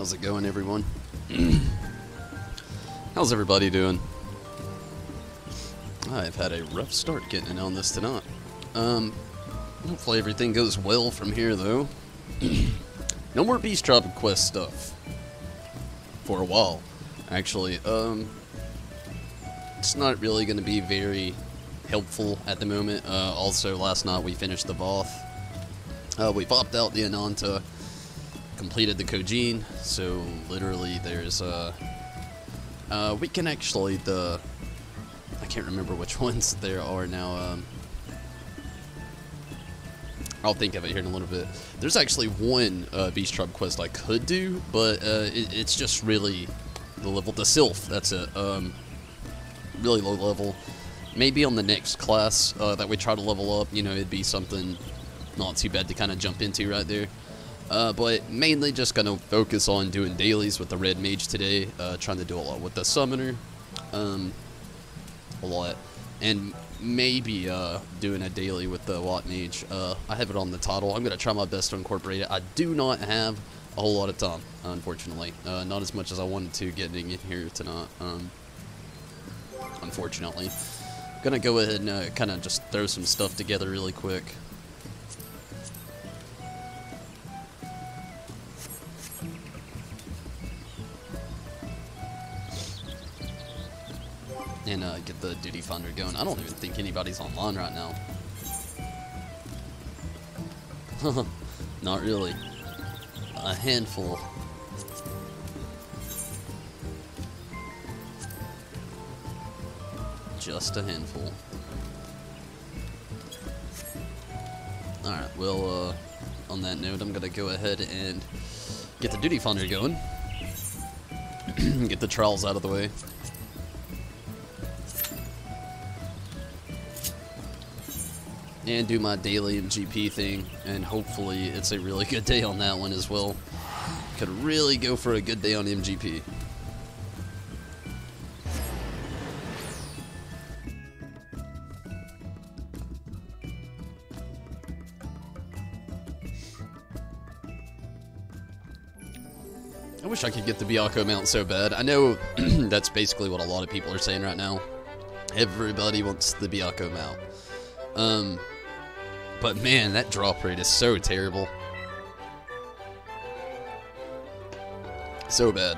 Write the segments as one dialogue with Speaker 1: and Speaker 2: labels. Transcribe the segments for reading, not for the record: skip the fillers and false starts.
Speaker 1: How's it going, everyone? How's everybody doing? I've had a rough start getting in on this tonight. Hopefully everything goes well from here, though. No more Beast Tribe quest stuff. For a while, actually. It's not really going to be very helpful at the moment. Also, last night we finished the Voth. We popped out the Ananta, completed the Kojin, so literally there's we can actually I can't remember which ones there are now. I'll think of it here in a little bit. There's actually one Beast Tribe quest I could do, but it's just really the level, the Sylph, that's it. Really low level. Maybe on the next class that we try to level up, you know, it'd be something not too bad to kind of jump into right there. But mainly just gonna focus on doing dailies with the Red Mage today, trying to do a lot with the Summoner, a lot, and maybe doing a daily with the Watt Mage. I have it on the title. I'm gonna try my best to incorporate it. I do not have a whole lot of time, unfortunately. Not as much as I wanted to getting in here tonight, unfortunately. Gonna go ahead and kind of just throw some stuff together really quick. And get the duty finder going. I don't even think anybody's online right now. Not really. A handful. Just a handful. Alright, well, on that note, I'm gonna go ahead and get the duty finder going. Get the trials out of the way. And do my daily MGP thing, and hopefully it's a really good day on that one as well. Could really go for a good day on MGP. I wish I could get the Byakko mount so bad. I know that's basically what a lot of people are saying right now. Everybody wants the Byakko mount. But man, that drop rate is so terrible. So bad.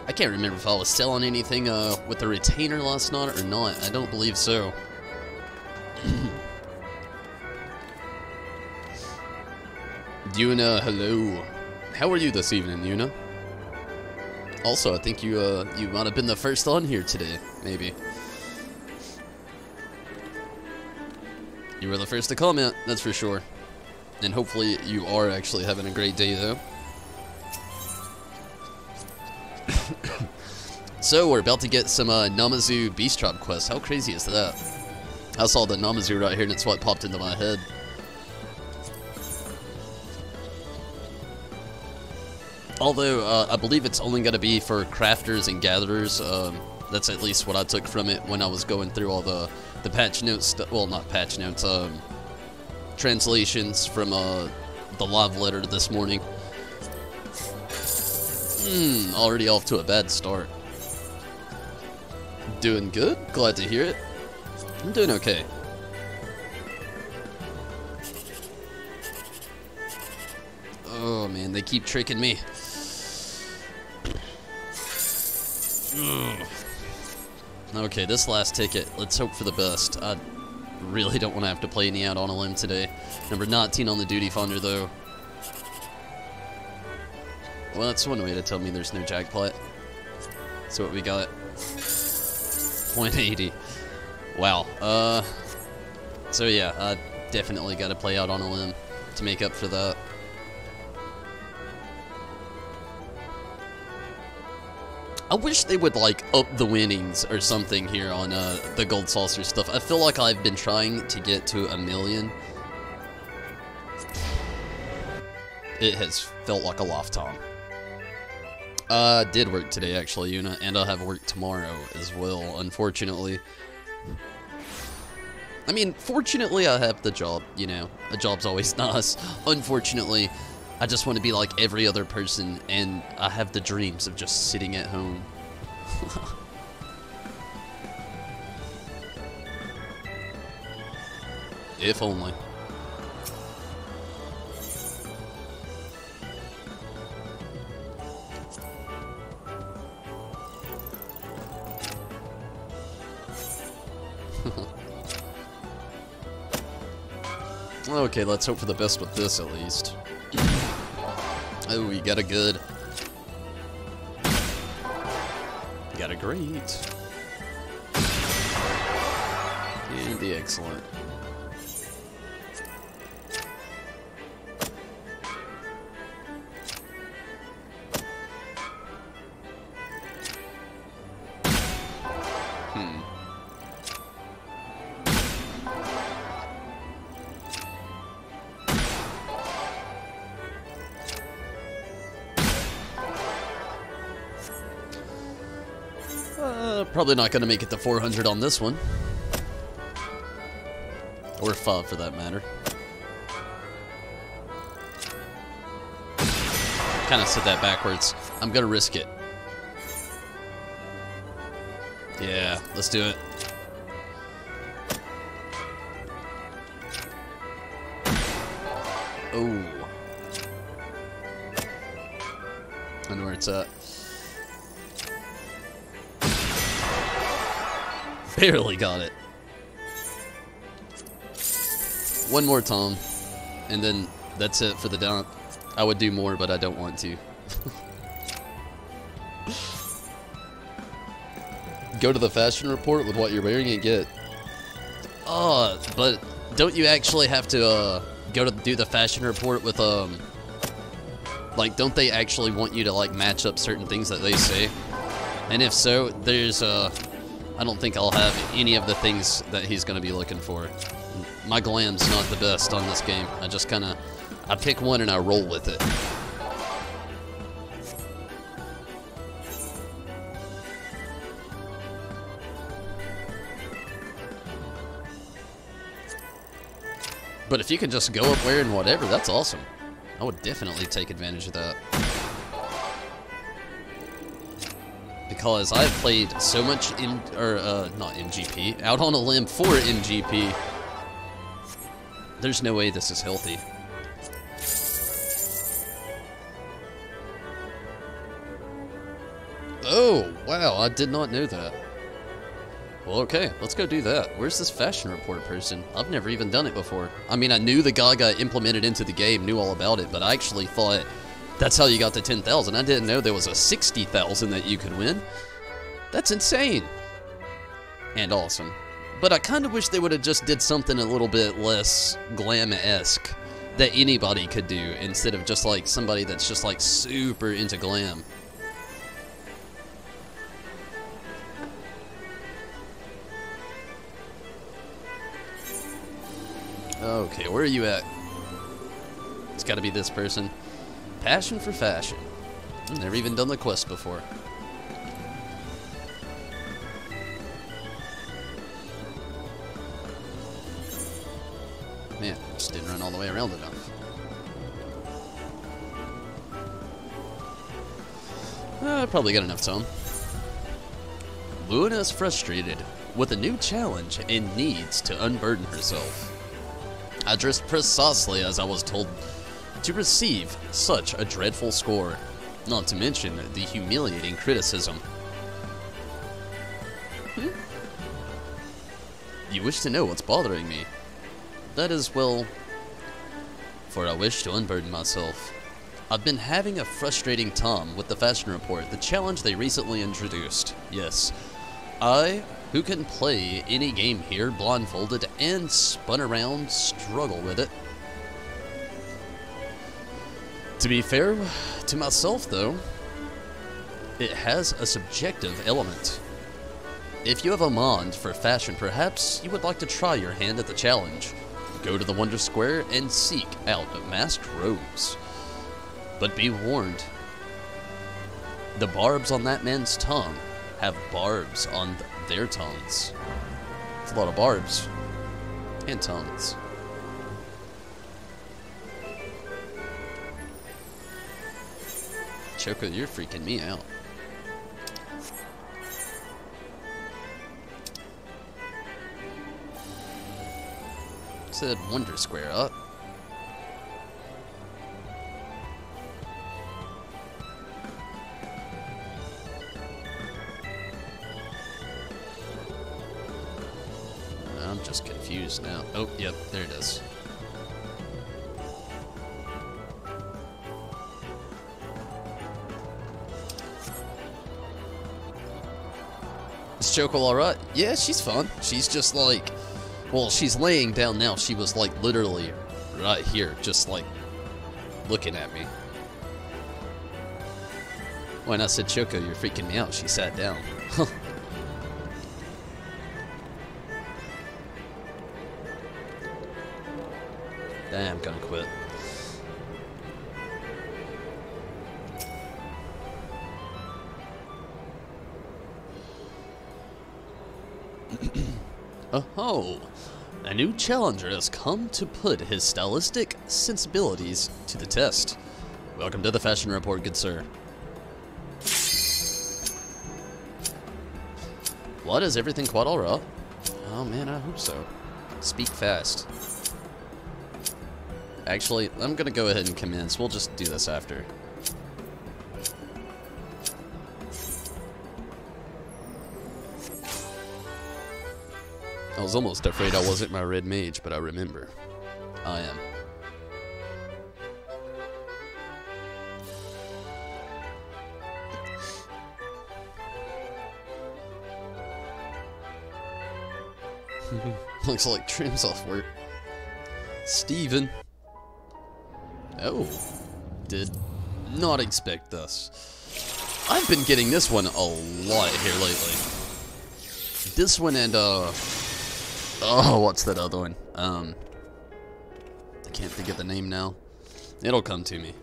Speaker 1: I can't remember if I was selling anything with the retainer last night or not. I don't believe so. Yuna, hello. How are you this evening, Yuna? Also, I think you might have been the first on here today, maybe. You were the first to comment, that's for sure. And hopefully you are actually having a great day, though. So, we're about to get some Namazu Beast Tribe quests. How crazy is that? I saw the Namazu right here and it's what popped into my head. Although, I believe it's only going to be for crafters and gatherers. That's at least what I took from it when I was going through all the patch notes, well, not patch notes, translations from the live letter this morning. Already off to a bad start. Doing good? Glad to hear it. I'm doing okay. Oh man, they keep tricking me. Okay, this last ticket, let's hope for the best. I really don't want to have to play any out on a limb today. Number 19 on the duty finder, though. Well, that's one way to tell me there's no jackpot. So what we got? 0.80. Wow. So yeah, I definitely got to play out on a limb to make up for that. I wish they would, like, up the winnings or something here on the Gold Saucer stuff. I feel like I've been trying to get to 1 million. It has felt like a lifetime. Did work today, actually, Una, and I'll have work tomorrow as well, unfortunately. I mean, fortunately, I have the job, you know. A job's always nice. Unfortunately, I just want to be like every other person, and I have the dreams of just sitting at home. If only. Okay, let's hope for the best with this, at least. Oh, we got a good. Got a great. And the excellent. Probably not going to make it to 400 on this one. Or 5 for that matter. Kind of said that backwards. I'm going to risk it. Yeah, let's do it. Oh. I know where it's at. Barely got it. One more time, and then that's it for the dump. I would do more, but I don't want to. Go to the fashion report with what you're wearing and get. Oh, but don't you actually have to go to do the fashion report with like, don't they actually want you to like match up certain things that they say? And if so, there's I don't think I'll have any of the things that he's going to be looking for. My glam's not the best on this game. I just kind of, I pick one and I roll with it. But if you can just go up wearing whatever, that's awesome. I would definitely take advantage of that. Because I've played so much not MGP, out on a limb for MGP. There's no way this is healthy. Oh, wow, I did not know that. Well, okay, let's go do that. Where's this fashion report person? I've never even done it before. I mean, I knew the guy got implemented into the game, knew all about it, but I actually thought that's how you got to 10,000. I didn't know there was a 60,000 that you could win. That's insane. And awesome. But I kind of wish they would have just did something a little bit less glam-esque that anybody could do, instead of just like somebody that's just like super into glam. Okay, where are you at? It's gotta be this person. Passion for fashion. I've never even done the quest before. Man, just didn't run all the way around enough. Probably got enough time. Luna is frustrated with a new challenge and needs to unburden herself. I dressed precisely as I was told to receive such a dreadful score, not to mention the humiliating criticism. You wish to know what's bothering me? That is, well, for I wish to unburden myself. I've been having a frustrating time with the fashion report, the challenge they recently introduced. Yes, I, who can play any game here blindfolded and spun around, struggle with it. To be fair to myself, though, it has a subjective element. If you have a mind for fashion, perhaps you would like to try your hand at the challenge. Go to the Wonder Square and seek out masked robes. But be warned. The barbs on that man's tongue have barbs on their tongues. It's a lot of barbs. And tongues. Choco, you're freaking me out. Said Wonder Square up. I'm just confused now. Oh, yep, there it is. Is Choco alright? Yeah, she's fun. She's just like, well, she's laying down now. She was like literally right here, just like looking at me. When I said, Choco, you're freaking me out, she sat down. Damn, I'm gonna quit. Oh, a new challenger has come to put his stylistic sensibilities to the test. Welcome to the fashion report, good sir. What, is everything quite alright? Oh man, I hope so. Speak fast. Actually, I'm gonna go ahead and commence. We'll just do this after. I was almost afraid I wasn't my red mage, but I remember. I am. Looks like trim's off work. Steven. Oh. Did not expect this. I've been getting this one a lot here lately. This one and, oh, what's that other one? I can't think of the name now. It'll come to me.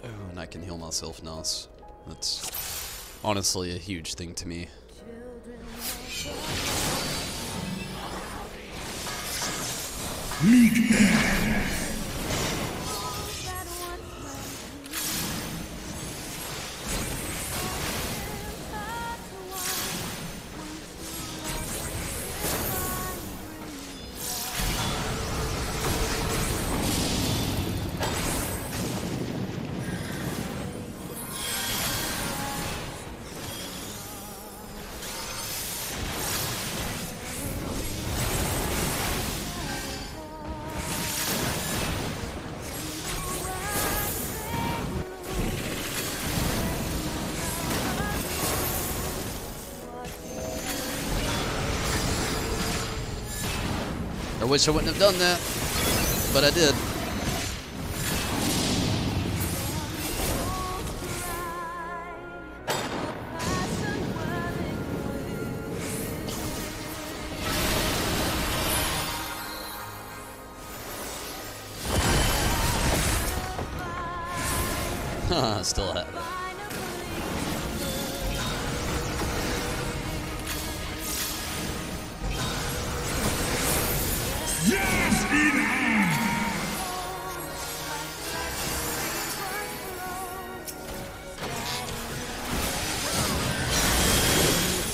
Speaker 1: Oh, and I can heal myself now. That's honestly a huge thing to me. I wish I wouldn't have done that, but I did. Haha, still have it.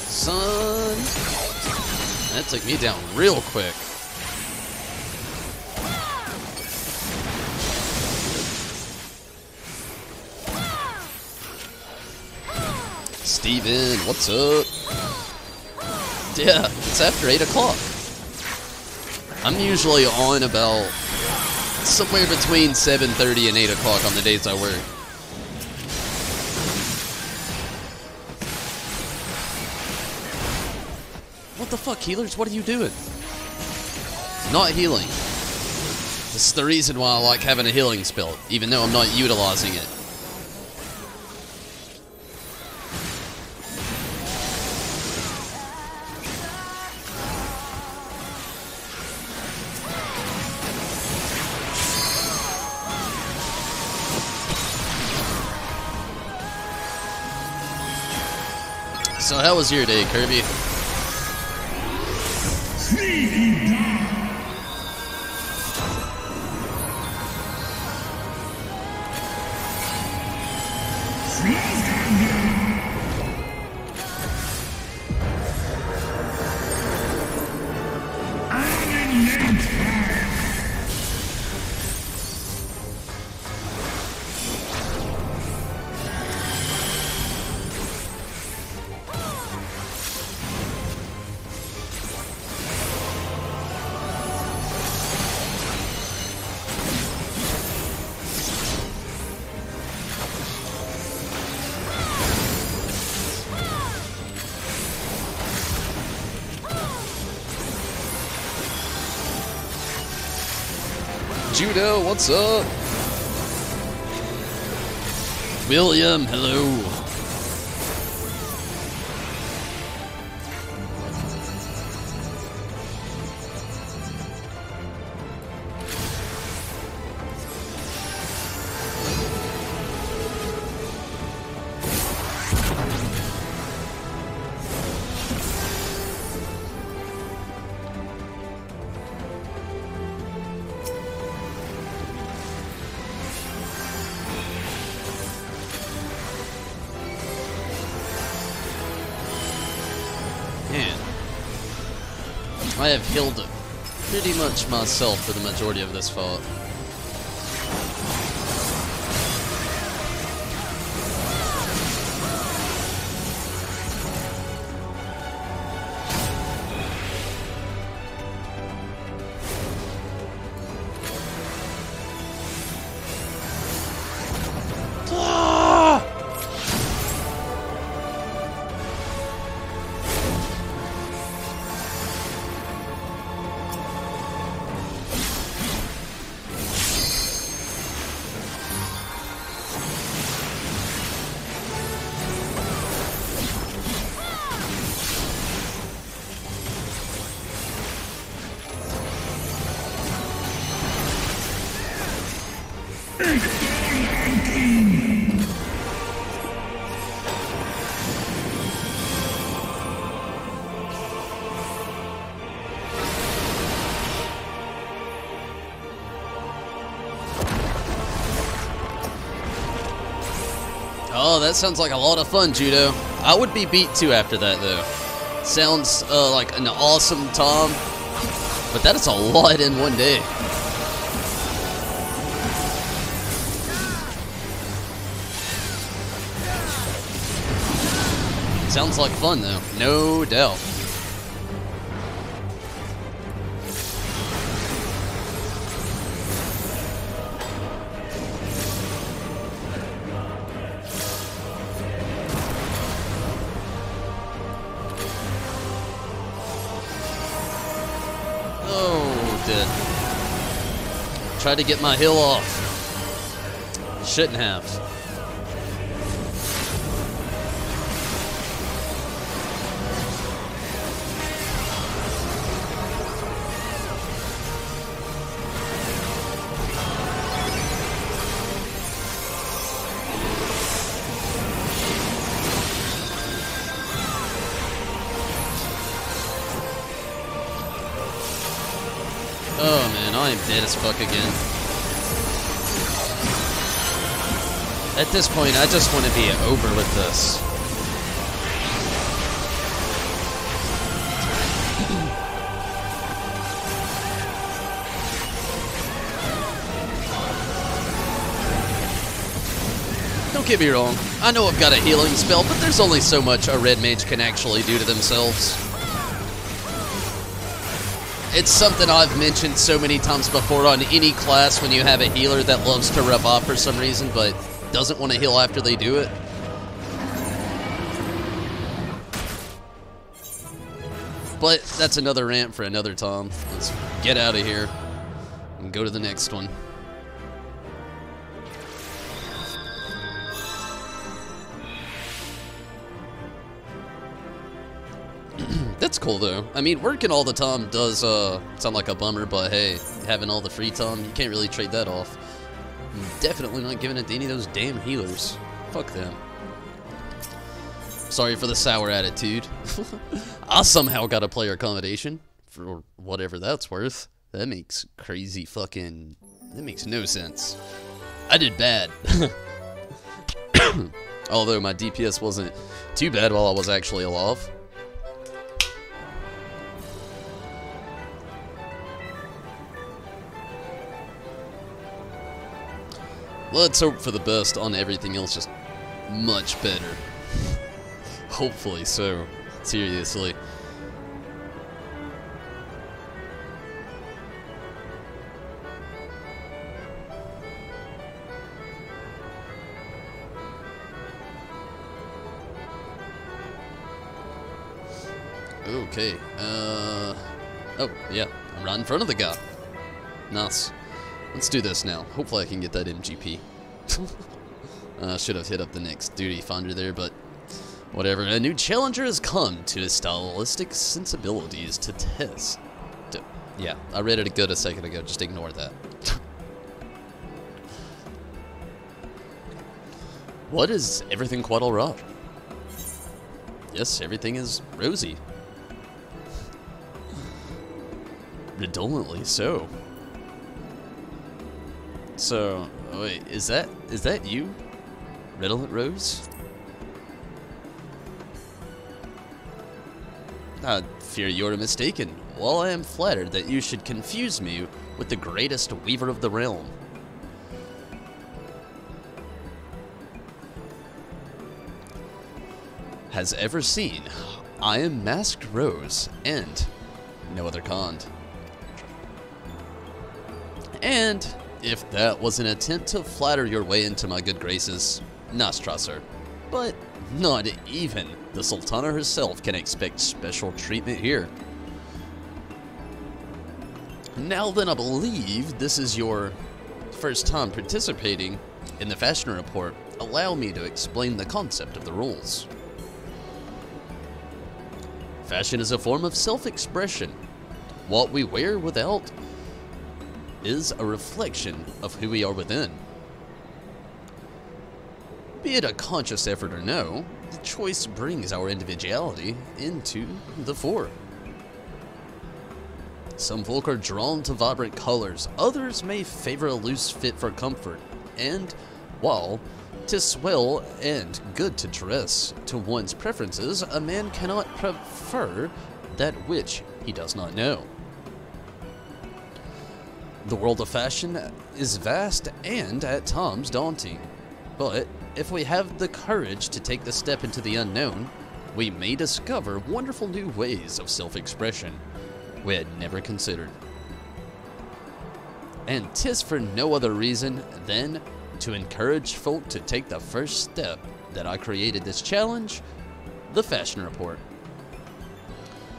Speaker 1: Son, that took me down real quick. Steven, what's up? Yeah, it's after 8 o'clock. I'm usually on about somewhere between 7:30 and 8 o'clock on the days I work. What the fuck, healers? What are you doing? Not healing. This is the reason why I like having a healing spell, even though I'm not utilizing it. So how was your day, Kirby?
Speaker 2: Judo, what's up?
Speaker 1: William, hello. Man, I have healed pretty much myself for the majority of this fight. Oh, that sounds like a lot of fun, Judo. I would be beat too after that, though. Sounds like an awesome time, but that is a lot in one day. Sounds like fun, though. No doubt. Oh, dead. Tried to get my heal off. Shouldn't have. Oh man, I am dead as fuck again. At this point, I just want to be over with this. Don't get me wrong, I know I've got a healing spell, but there's only so much a red mage can actually do to themselves. It's something I've mentioned so many times before on any class when you have a healer that loves to revive for some reason, but doesn't want to heal after they do it. But that's another rant for another time. Let's get out of here and go to the next one. That's cool though. I mean, working all the time does sound like a bummer, but hey, having all the free time, you can't really trade that off. I'm definitely not giving it to any of those damn healers. Fuck them. Sorry for the sour attitude. I somehow got a player accommodation, for whatever that's worth. That makes crazy fucking... That makes no sense. I did bad. Although my DPS wasn't too bad while I was actually alive. Let's hope for the best on everything else, just much better. Hopefully so. Seriously. Okay, oh, yeah, I'm right in front of the guy. Nice. Let's do this now. Hopefully I can get that MGP. Should have hit up the next duty finder there, but whatever. A new challenger has come to his stylistic sensibilities to test. Yeah, I read it a second ago, just ignore that. What, is everything quite alright? Yes, everything is rosy. Redolently so. So, wait, is that you? Redolent Rose? I fear you're mistaken. While I am flattered that you should confuse me with the greatest weaver of the realm. Has ever seen, I am Masked Rose, and no other kind. And if that was an attempt to flatter your way into my good graces, nice try, sir. But not even the Sultana herself can expect special treatment here. Now then, I believe this is your first time participating in the fashion report. Allow me to explain the concept of the rules. Fashion is a form of self-expression. What we wear without is a reflection of who we are within. Be it a conscious effort or no, the choice brings our individuality into the fore. Some folk are drawn to vibrant colors, others may favor a loose fit for comfort, and while 'tis well and good to dress to one's preferences, a man cannot prefer that which he does not know. The world of fashion is vast and at times daunting, but if we have the courage to take the step into the unknown, we may discover wonderful new ways of self-expression we had never considered. And 'tis for no other reason than to encourage folk to take the first step that I created this challenge, the fashion report.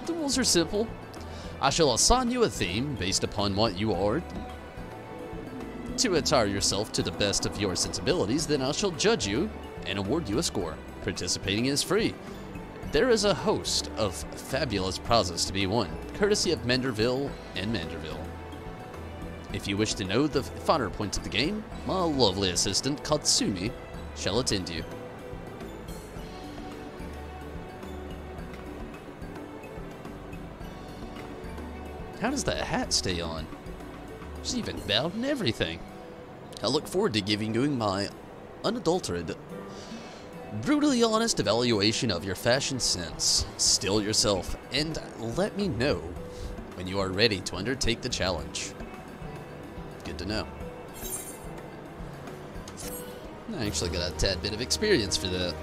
Speaker 1: The rules are simple. I shall assign you a theme based upon what you are. To attire yourself to the best of your sensibilities, then I shall judge you and award you a score. Participating is free. There is a host of fabulous prizes to be won, courtesy of Manderville and Manderville. If you wish to know the finer points of the game, my lovely assistant Katsumi shall attend you. How does that hat stay on? She's even bowed and everything. I look forward to giving you my unadulterated, brutally honest evaluation of your fashion sense. Still yourself, and let me know when you are ready to undertake the challenge. Good to know. I actually got a tad bit of experience for that.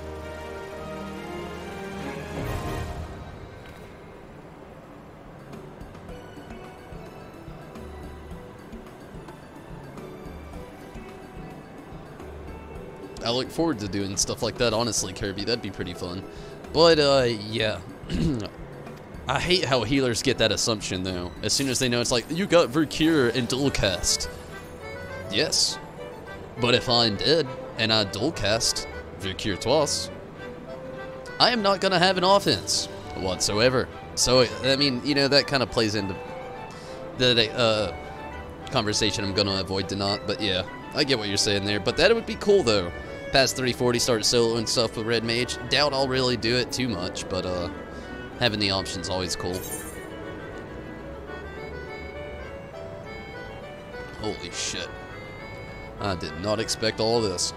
Speaker 1: I look forward to doing stuff like that, honestly, Kirby. That'd be pretty fun. But, yeah. I hate how healers get that assumption, though. As soon as they know, it's like, you got Vercure and Dualcast. Yes. But if I'm dead, and I Dualcast Vercure twice, I am not gonna have an offense whatsoever. So, I mean, you know, that kind of plays into the, conversation I'm gonna avoid tonight. But yeah, I get what you're saying there. But that would be cool, though. past 340, start soloing stuff with Red Mage. Doubt I'll really do it too much, but having the option's always cool. Holy shit. I did not expect all this.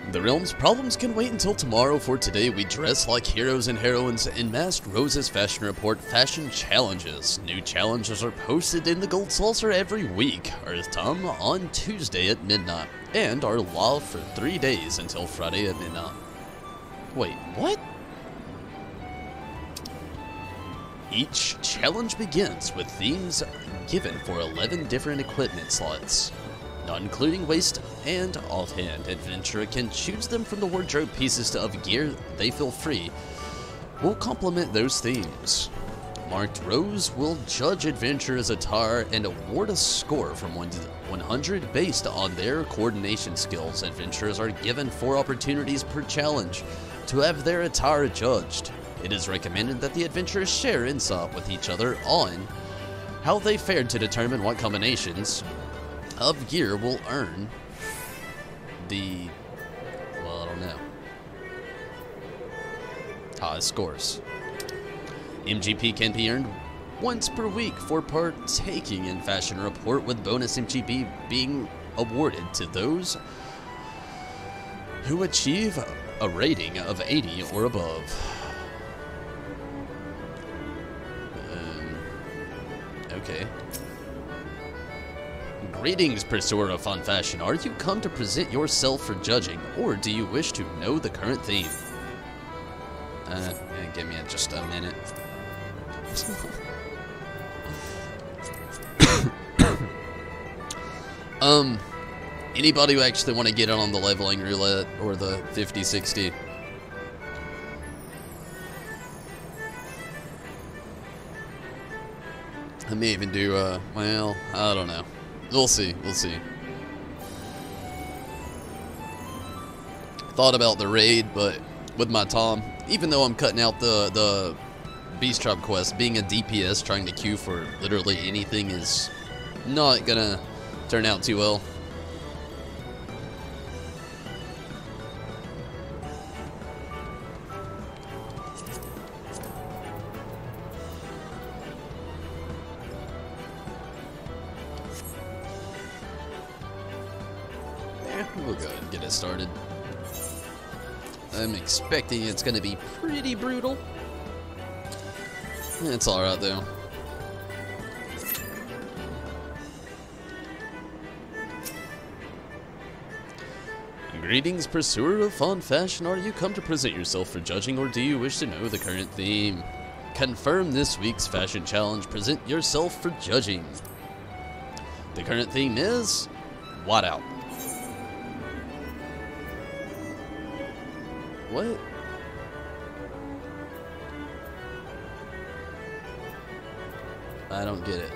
Speaker 1: The realm's problems can wait until tomorrow. For today, we dress like heroes and heroines in Masked Rose's Fashion Report Fashion Challenges. New challenges are posted in the Gold Saucer every week, Earth time on Tuesday at midnight, and are live for 3 days until Friday at midnight. Wait, what? Each challenge begins with themes given for 11 different equipment slots. Not including waist and offhand, adventurer can choose them from the wardrobe pieces of gear they feel free will complement those themes. Marked rows will judge adventurer's attire and award a score from 1 to 100 based on their coordination skills. Adventurers are given 4 opportunities per challenge to have their attire judged. It is recommended that the adventurers share insight with each other on how they fared to determine what combinations of gear will earn the, well, I don't know, highest scores. MGP can be earned once per week for partaking in Fashion Report, with bonus MGP being awarded to those who achieve a rating of 80 or above. Okay. Greetings, pursuer of fun fashion. Are you come to present yourself for judging, or do you wish to know the current theme? Give me just a minute. Anybody who actually want to get in on the leveling roulette or the 50-60? I may even do, well, I don't know. We'll see, we'll see. Thought about the raid, but with my Tom, even though I'm cutting out the Beast Tribe quest, being a DPS trying to queue for literally anything is not gonna turn out too well. We'll go ahead and get it started. I'm expecting it's going to be pretty brutal. It's alright though. Greetings, pursuer of fun fashion. Are you come to present yourself for judging, or do you wish to know the current theme? Confirm this week's fashion challenge. Present yourself for judging. The current theme is Whiteout. What? I don't get it.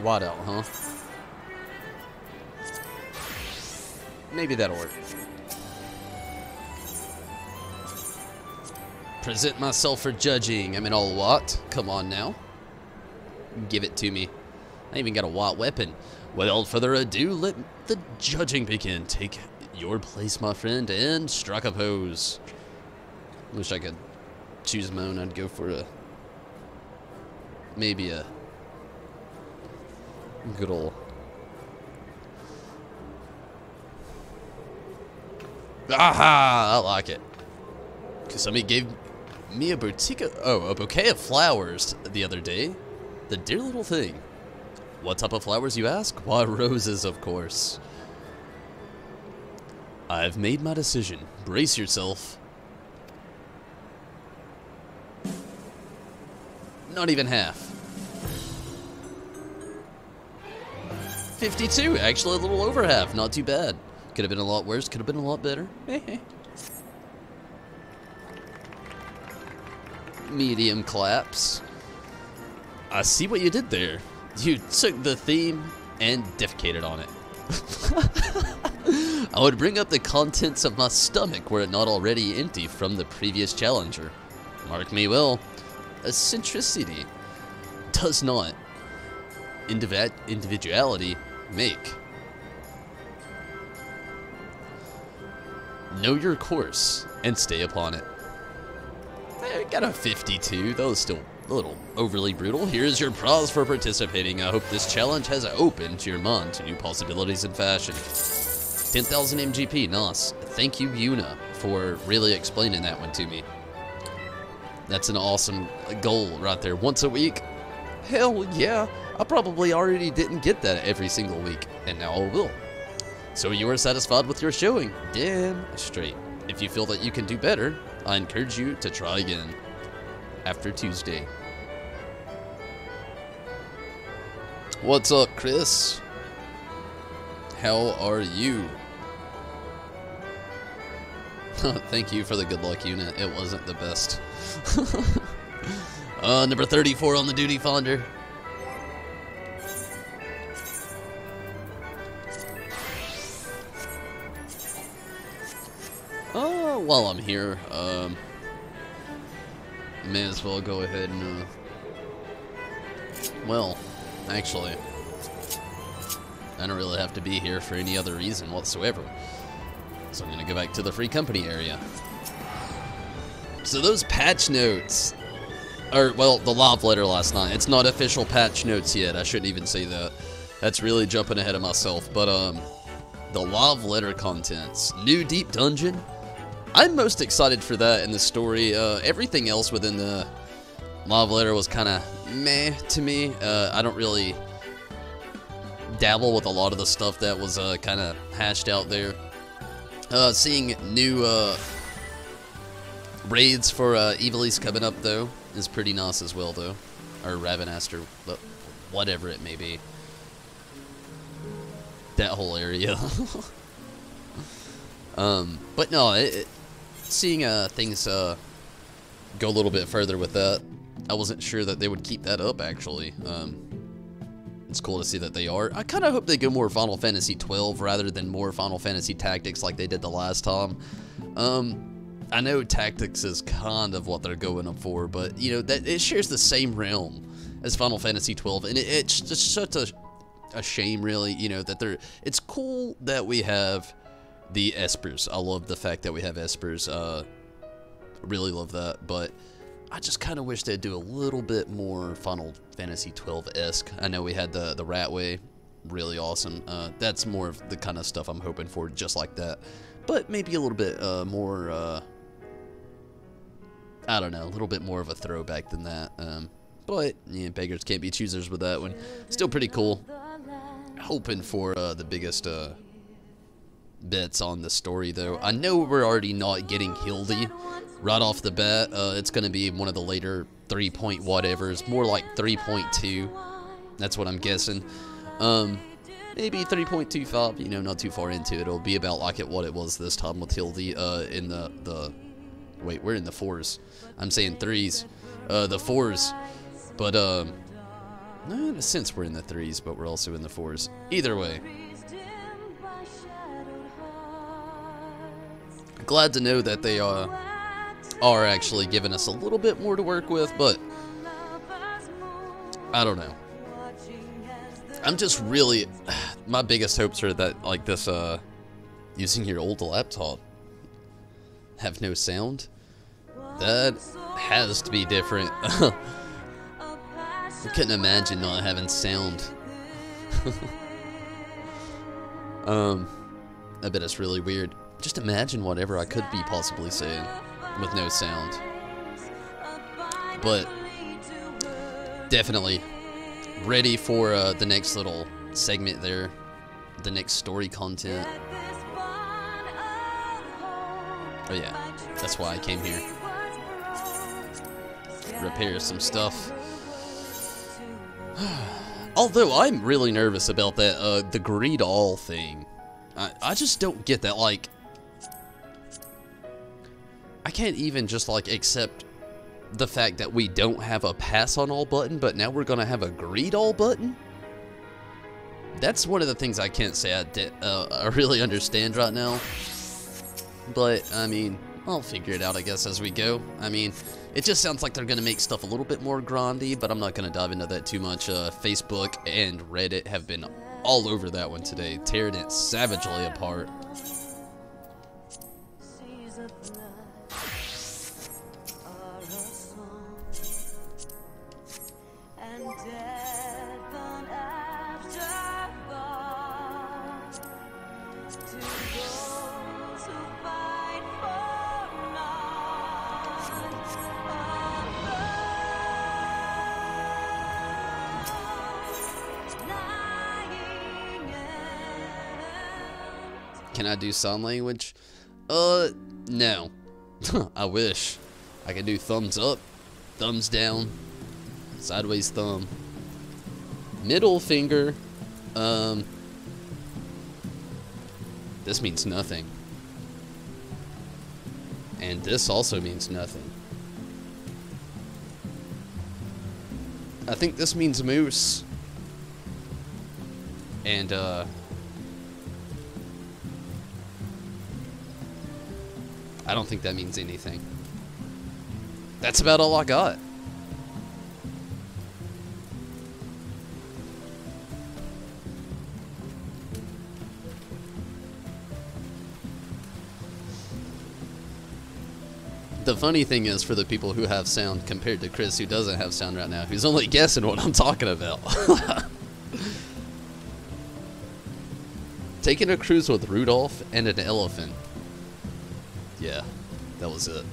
Speaker 1: Whiteout, huh? Maybe that'll work. Present myself for judging. I'm in all what? Come on now. Give it to me. I even got a white weapon. Without further ado, let the judging begin. Take your place, my friend, and strike a pose. Wish I could choose my own. I'd go for a... maybe a... good ol'... aha! I like it. Cause somebody gave me a bouquet of flowers the other day. The dear little thing. What type of flowers, you ask? Why, roses, of course. I've made my decision. Brace yourself. Not even half. 52, actually a little over half. Not too bad. Could have been a lot worse, could have been a lot better. Medium claps. I see what you did there. You took the theme and defecated on it. I would bring up the contents of my stomach were it not already empty from the previous challenger. Mark me well, eccentricity does not individuality make. Know your course and stay upon it. Got a 52, that was still a little overly brutal. Here's your prize for participating. I hope this challenge has opened your mind to new possibilities in fashion. 10,000 MGP, nice. Thank you, Yuna, for really explaining that one to me. That's an awesome goal right there. Once a week? Hell yeah. I probably already didn't get that every single week, and now I will. So you are satisfied with your showing? Damn straight. If you feel that you can do better, I encourage you to try again after Tuesday. What's up, Chris? How are you? Thank you for the good luck unit. It wasn't the best. Number 34 on the duty finder. While I'm here, may as well go ahead and, well, actually, I don't really have to be here for any other reason whatsoever. So I'm going to go back to the free company area. So those patch notes, or, well, the live letter last night, it's not official patch notes yet. I shouldn't even say that. That's really jumping ahead of myself. But, the live letter contents. New deep dungeon. I'm most excited for that in the story. Everything else within the live letter was kind of meh to me. I don't really dabble with a lot of the stuff that was kind of hashed out there. Seeing new raids for Evilise coming up, though, is pretty nice as well, though. Or Ravenaster, but whatever it may be. That whole area. But no, seeing things go a little bit further with that, I wasn't sure that they would keep that up, actually. It's cool to see that they are. I kind of hope they go more Final Fantasy XII rather than more Final Fantasy Tactics like they did the last time. I know Tactics is kind of what they're going up for, but, you know, that it shares the same realm as Final Fantasy XII, and it's just such a shame, really, you know, that it's cool that we have the Espers. I love the fact that we have Espers. Really love that, but I just kind of wish they'd do a little bit more Final Fantasy XII-esque. I know we had the Ratway, really awesome. That's more of the kind of stuff I'm hoping for, just like that. But maybe a little bit more, I don't know, a little bit more of a throwback than that. But, yeah, beggars can't be choosers with that one. Still pretty cool. Hoping for the biggest bets on the story, though. I know we're already not getting Hildy right off the bat. It's going to be one of the later 3 point whatevers, more like 3.2. That's what I'm guessing. Maybe 3.25, you know, not too far into it. It'll be about like what it was this time with Hildy in the wait, we're in the 4s. I'm saying 3s. The 4s. But, in a sense we're in the 3s, but we're also in the 4s. Either way. Glad to know that they are actually giving us a little bit more to work with, but I don't know. I'm just really, my biggest hopes are that, like, this, using your old laptop, have no sound. That has to be different. I couldn't imagine not having sound. I bet it's really weird. Just imagine whatever I could be possibly saying with no sound. But definitely ready for the next little segment there, the next story content. Oh yeah, that's why I came here. Repair some stuff. Although I'm really nervous about that, the greed all thing. I just don't get that. Like, I can't even just like accept the fact that we don't have a pass on all button, but now we're gonna have a greed all button. That's one of the things I can't say I really understand right now. But I mean, I'll figure it out, I guess, as we go. I mean, it just sounds like they're gonna make stuff a little bit more grindy, but I'm not gonna dive into that too much. Facebook and Reddit have been all over that one today, tearing it savagely apart. Can I do sign language? No. I wish. I could do thumbs up, thumbs down, sideways thumb, middle finger. This means nothing. And this also means nothing. I think this means moose. And, I don't think that means anything. That's about all I got. The funny thing is, for the people who have sound compared to Chris, who doesn't have sound right now, who's only guessing what I'm talking about. Taking a cruise with Rudolph and an elephant. Yeah, that was it.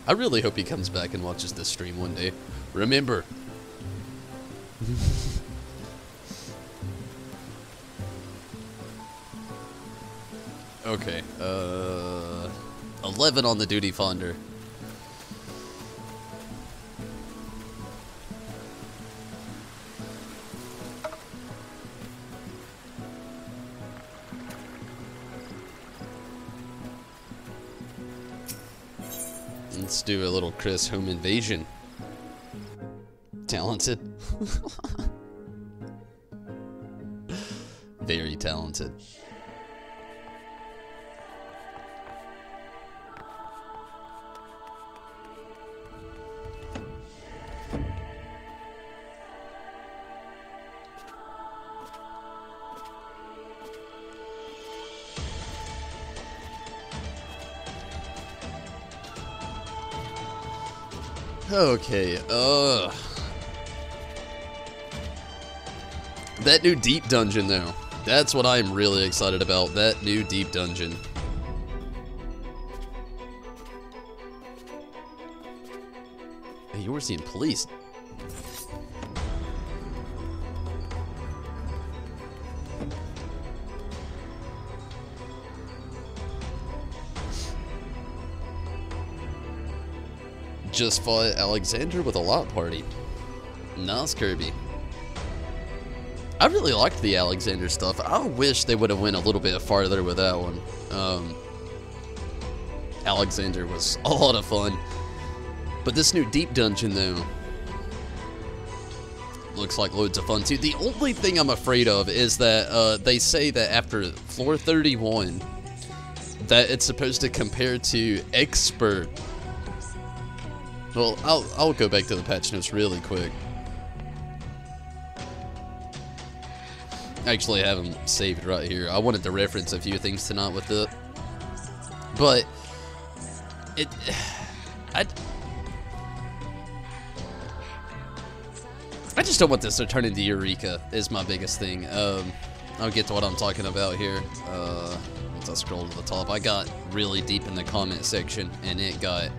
Speaker 1: I really hope he comes back and watches this stream one day. Remember. Okay, 11 on the duty finder. Let's do a little Chris home invasion. Talented. Very talented. Okay, that new deep dungeon, though. That's what I'm really excited about. That new deep dungeon. Hey, you were seeing police. Just fought Alexander with a lot party. Nice, Kirby. I really liked the Alexander stuff. I wish they would have went a little bit farther with that one. Alexander was a lot of fun. But this new deep dungeon, though, looks like loads of fun, too. The only thing I'm afraid of is that they say that after floor 31, that it's supposed to compare to expert. Well, I'll go back to the patch notes really quick. Actually, I have them saved right here. I wanted to reference a few things tonight with it, but I just don't want this to turn into Eureka. Is my biggest thing. I'll get to what I'm talking about here. Once I scroll to the top, I got really deep in the comment section, and it got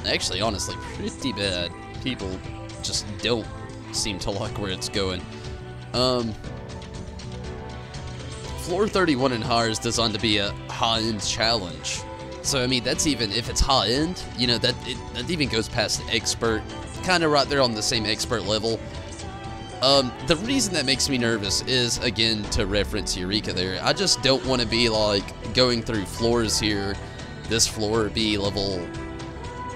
Speaker 1: actually, honestly, pretty bad. People just don't seem to like where it's going. floor 31 and higher is designed to be a high-end challenge. So, I mean, that's even, if it's high-end, you know, that even goes past expert, kind of right there on the same expert level. The reason that makes me nervous is, again, to reference Eureka there, I just don't want to be, like, going through floors here. This floor be level,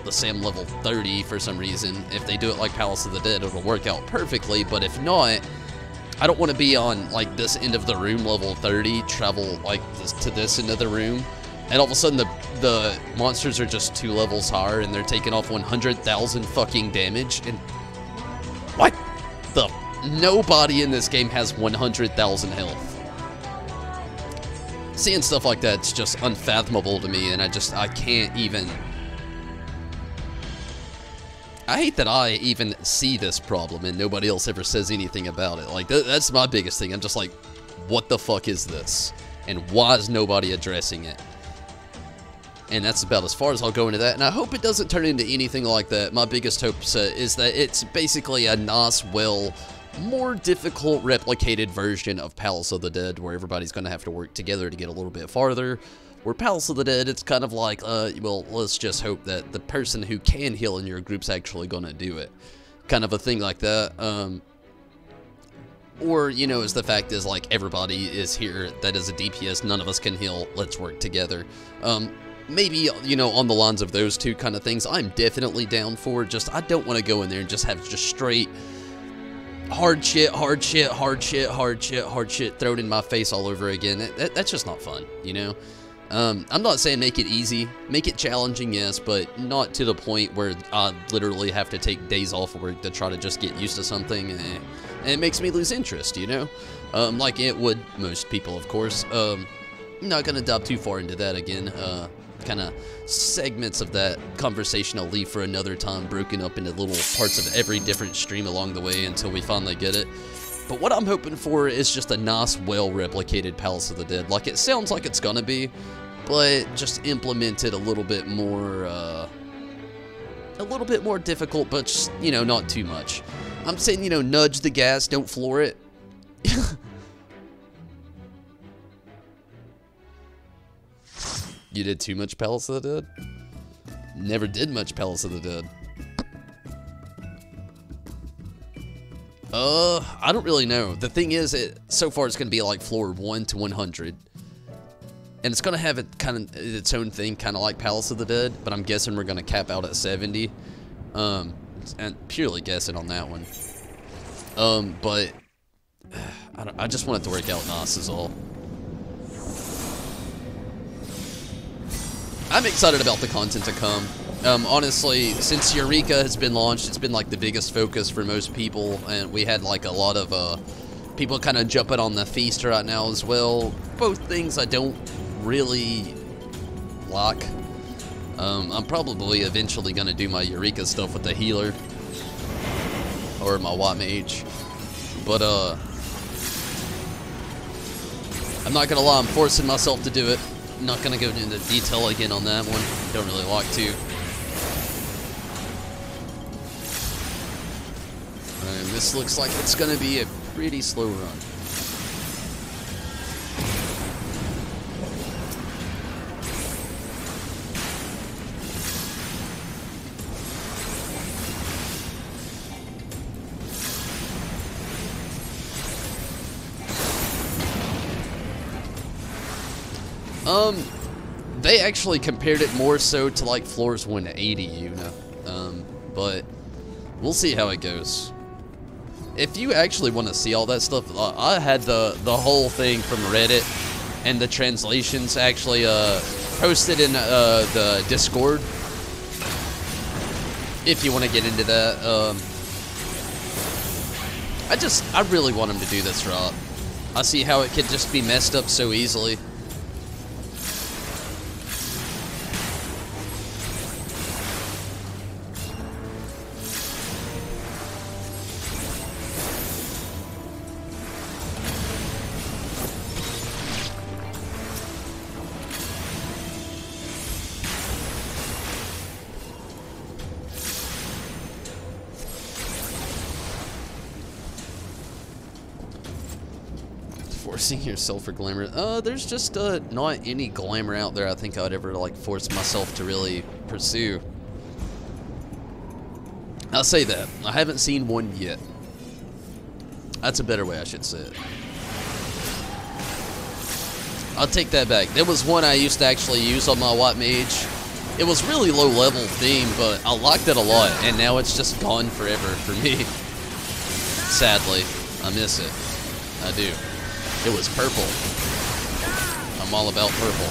Speaker 1: let's say I'm level 30 for some reason. If they do it like Palace of the Dead, it'll work out perfectly, but if not, I don't want to be on, like, this end of the room, level 30, travel, like, to this end of the room, and all of a sudden the monsters are just 2 levels higher, and they're taking off 100,000 fucking damage, and what the... Nobody in this game has 100,000 health. Seeing stuff like that's just unfathomable to me, and I can't even... I hate that I even see this problem and nobody else ever says anything about it. Like, that's my biggest thing. I'm just like, what the fuck is this? And why is nobody addressing it? And that's about as far as I'll go into that. And I hope it doesn't turn into anything like that. My biggest hope is that it's basically a nice, well, more difficult replicated version of Palace of the Dead, where everybody's going to have to work together to get a little bit farther. Where Palace of the Dead, it's kind of like, well, let's just hope that the person who can heal in your group's actually going to do it. Kind of a thing like that. Or, you know, as the fact is, like, everybody is here that is a DPS, none of us can heal, let's work together. Maybe, you know, on the lines of those two kind of things, I'm definitely down for. Just, I don't want to go in there and just have just straight hard shit thrown in my face all over again. That's just not fun, you know? I'm not saying make it easy, make it challenging, yes, but not to the point where I literally have to take days off work to try to just get used to something, and it makes me lose interest, you know? Like it would most people, of course. I'm not gonna dive too far into that again. Kind of segments of that conversation I'll leave for another time, broken up into little parts of every different stream along the way until we finally get it. But what I'm hoping for is just a nice, well-replicated Palace of the Dead. Like, it sounds like it's gonna be, but just implemented a little bit more difficult, but just, you know, not too much. I'm saying, you know, nudge the gas, don't floor it. You did too much Palace of the Dead? Never did much Palace of the Dead. I don't really know. The thing is, so far it's going to be like floor 1 to 100. And it's going to have its own thing, kind of like Palace of the Dead, but I'm guessing we're going to cap out at 70. And purely guessing on that one. But I just want it to work out nice is all. I'm excited about the content to come. Honestly, since Eureka has been launched, it's been like the biggest focus for most people, and we had like a lot of people kind of jumping on the feast right now as well. Both things I don't really like. I'm probably eventually going to do my Eureka stuff with the healer, or my white mage, but I'm not going to lie, I'm forcing myself to do it. I'm not going to go into detail again on that one. Don't really like to. And this looks like it's going to be a pretty slow run. They actually compared it more so to like floors 180, you know, but we'll see how it goes. If you actually want to see all that stuff, I had the whole thing from Reddit and the translations actually posted in the Discord. If you want to get into that, I really want him to do this right. I see how it could just be messed up so easily. Forcing yourself for glamour. There's just not any glamour out there I think I'd ever like force myself to really pursue. I'll say that. I haven't seen one yet. That's a better way I should say it. I'll take that back. There was one I used to actually use on my White Mage. It was really low level theme, but I liked it a lot, and now it's just gone forever for me. Sadly, I miss it. I do. It was purple. I'm all about purple.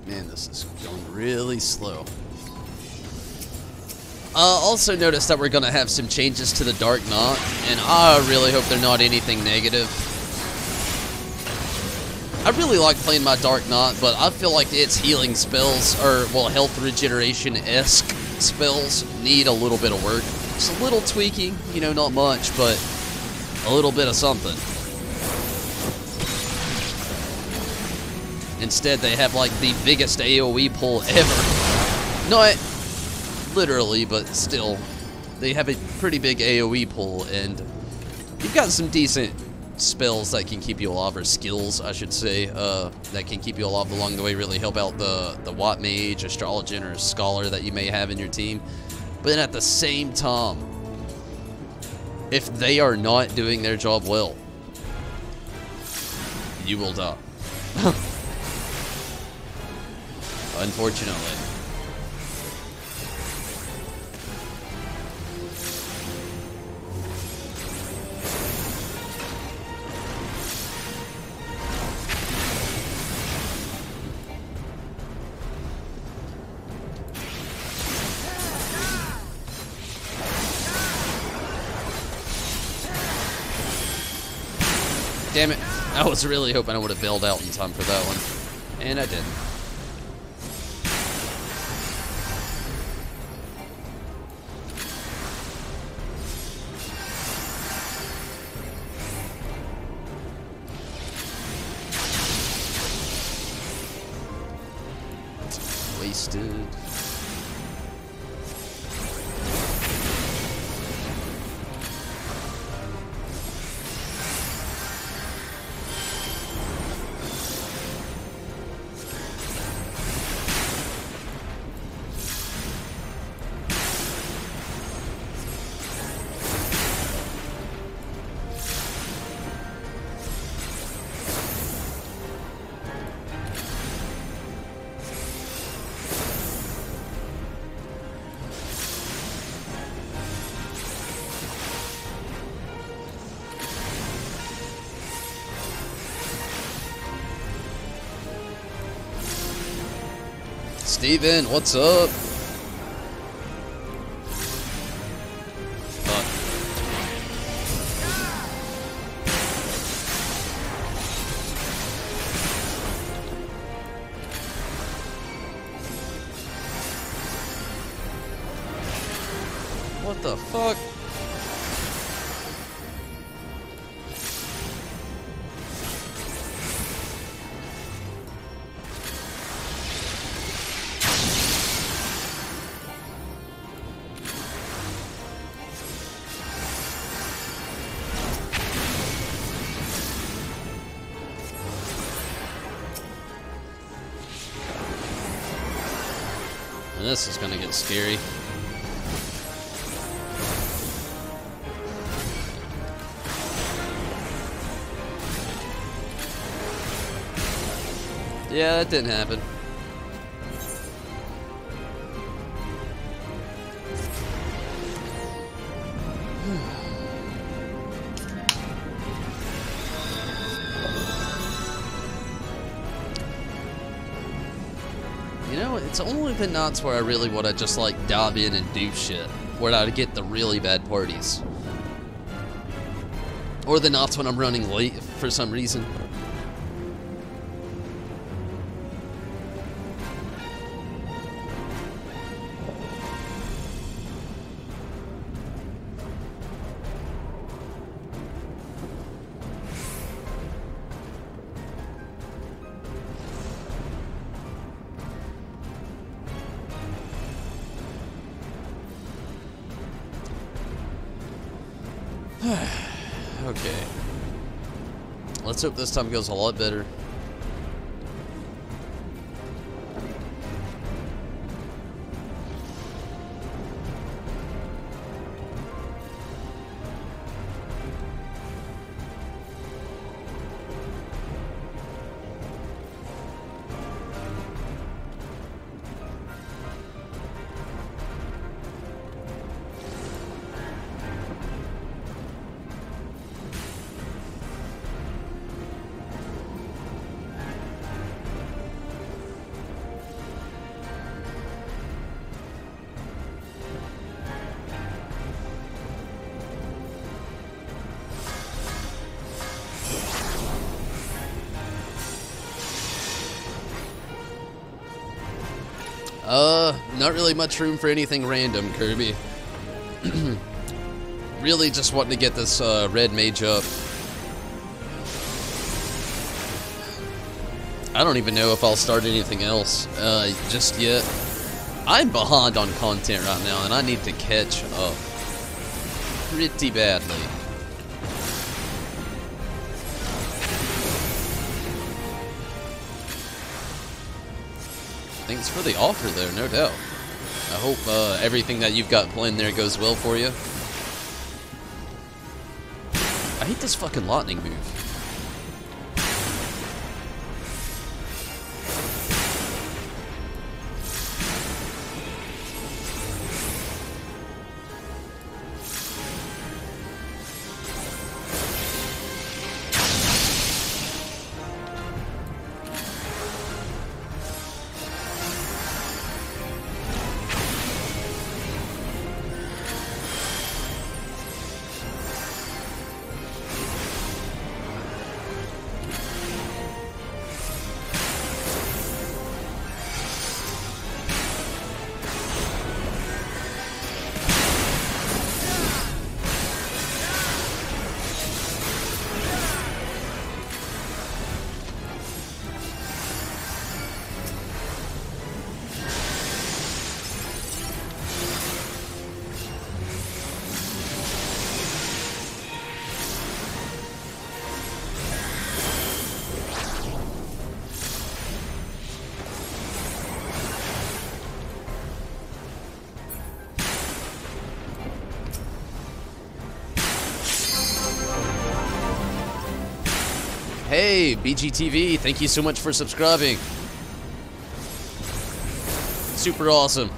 Speaker 1: Man, this is going really slow. Also noticed that we're going to have some changes to the Dark Knot, and I really hope they're not anything negative. I really like playing my Dark Knot, but I feel like its healing spells, or, well, health regeneration-esque spells, need a little bit of work. Just a little tweaking, you know, not much, but a little bit of something. Instead, they have, like, the biggest AoE pull ever. Not literally, but still. They have a pretty big AoE pull, and you've got some decent spells that can keep you alive, or skills, I should say, that can keep you alive along the way, really help out the White Mage, Astrologian, or Scholar that you may have in your team. But then at the same time, if they are not doing their job well, you will die. Unfortunately. Damn it. I was really hoping I would have bailed out in time for that one. And I didn't. Wasted. Steven, what's up? What the fuck? This is gonna get scary. Yeah, that didn't happen. You know, it's only the knots where I really want to just like dive in and do shit, where I get the really bad parties. Or the knots when I'm running late for some reason. Okay. Let's hope this time goes a lot better. Not really much room for anything random, Kirby. Really just wanting to get this red mage up. I don't even know if I'll start anything else just yet. I'm behind on content right now, and I need to catch up pretty badly. Thanks for the offer, though, no doubt. I hope everything that you've got planned there goes well for you. I hate this fucking lightning move. Hey, BGTV, thank you so much for subscribing. Super awesome.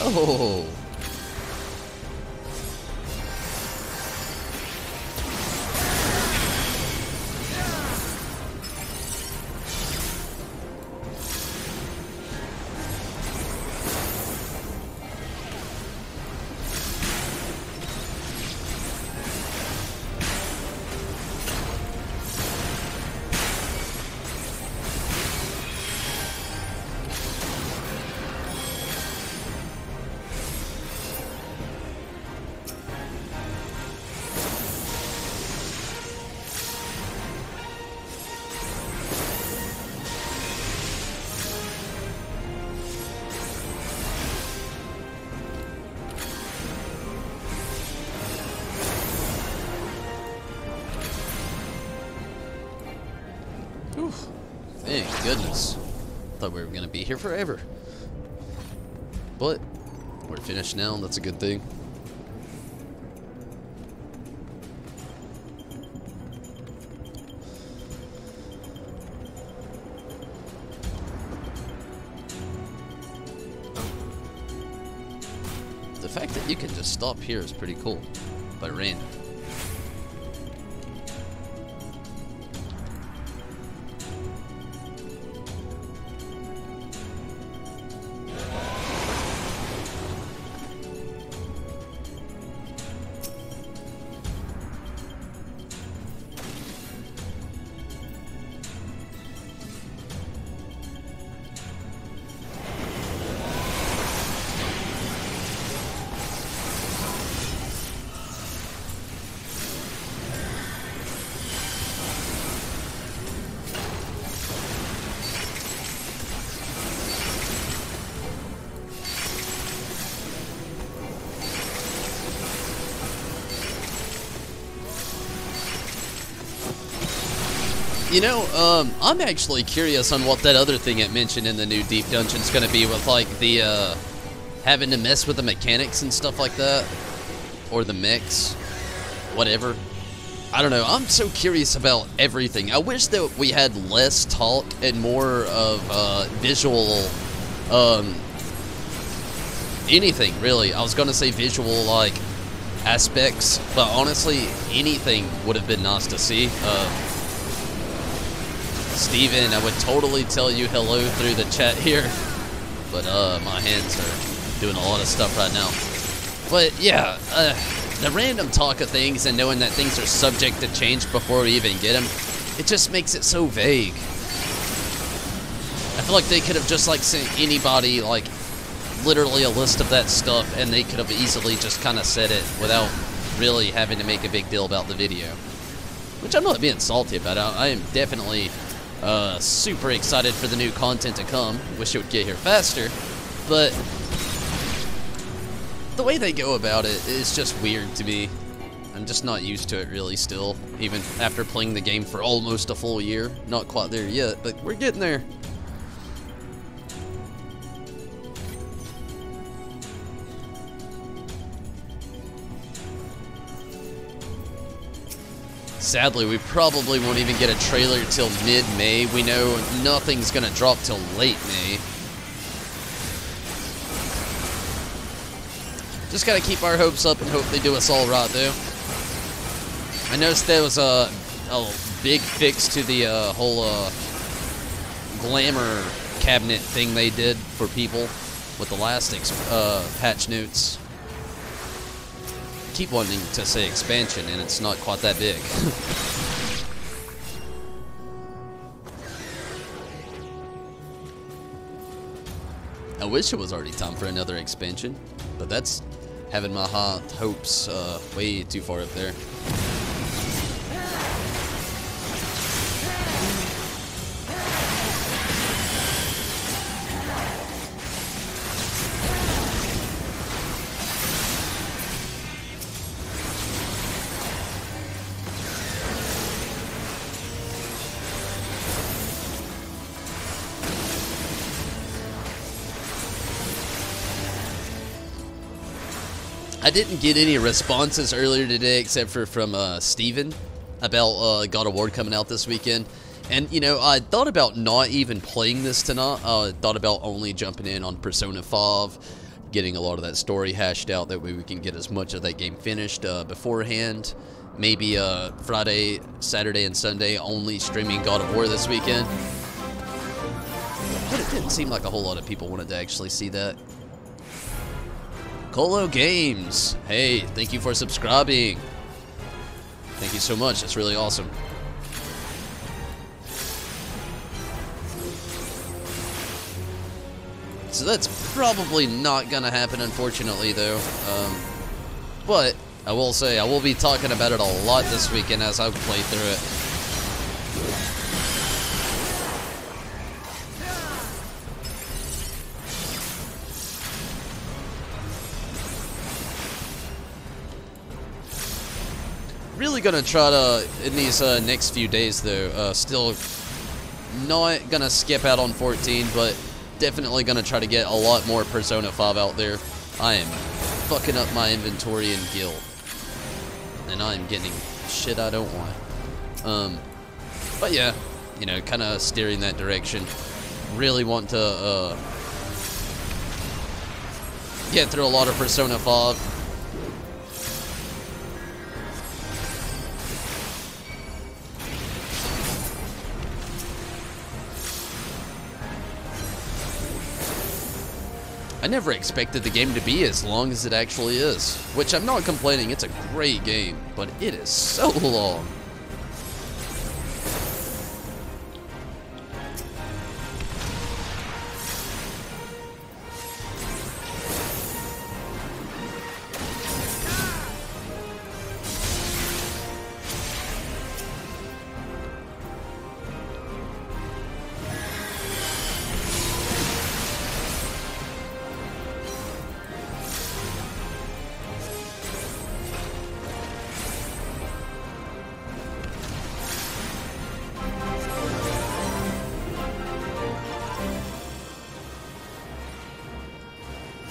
Speaker 1: Oh. Thank goodness. Thought we were going to be here forever. But we're finished now, and that's a good thing. The fact that you can just stop here is pretty cool, by random. You know, I'm actually curious on what that other thing it mentioned in the new Deep Dungeon is going to be with, like, the, having to mess with the mechanics and stuff like that. Or the mechs. Whatever. I don't know. I'm so curious about everything. I wish that we had less talk and more of, visual, anything, really. I was going to say visual, like, aspects. But honestly, anything would have been nice to see. Steven, I would totally tell you hello through the chat here, but my hands are doing a lot of stuff right now. But yeah, the random talk of things and knowing that things are subject to change before we even get them, it just makes it so vague. I feel like they could have just like sent anybody like literally a list of that stuff and they could have easily just kind of said it without really having to make a big deal about the video. Which I'm not being salty about. I am definitely super excited for the new content to come. Wish it would get here faster, but the way they go about it is just weird to me. I'm just not used to it really still, even after playing the game for almost a full year. Not quite there yet, but we're getting there. Sadly, we probably won't even get a trailer till mid-May. We know nothing's gonna drop till late May. Just gotta keep our hopes up and hope they do us all right, though. I noticed there was a big fix to the whole glamour cabinet thing they did for people with the last patch notes. Keep wanting to say expansion, and it's not quite that big. I wish it was already time for another expansion, but that's having my high hopes way too far up there. I didn't get any responses earlier today except for from Steven about God of War coming out this weekend. And, you know, I thought about not even playing this tonight. I thought about only jumping in on Persona 5, getting a lot of that story hashed out. That way we can get as much of that game finished beforehand. Maybe Friday, Saturday, and Sunday only streaming God of War this weekend. But it didn't seem like a whole lot of people wanted to actually see that. Colo Games, hey, thank you for subscribing. Thank you so much, that's really awesome. So that's probably not gonna happen, unfortunately, though. But I will say I will be talking about it a lot this weekend as I play through it. Really gonna try to, in these next few days though, still not gonna skip out on 14, but definitely gonna try to get a lot more Persona 5 out there. I am fucking up my inventory in Guild, and I am getting shit I don't want. But yeah, you know, kind of steering that direction. Really want to get through a lot of Persona 5. I never expected the game to be as long as it actually is, which I'm not complaining, it's a great game, but it is so long.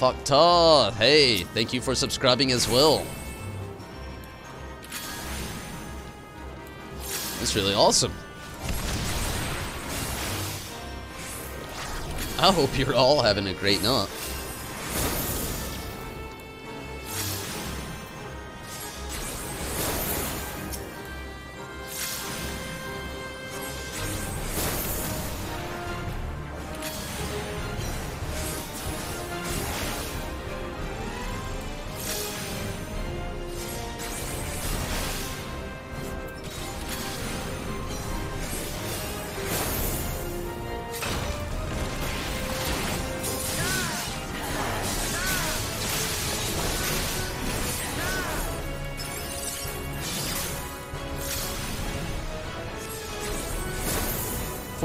Speaker 1: Fakta, hey, thank you for subscribing as well. That's really awesome. I hope you're all having a great night.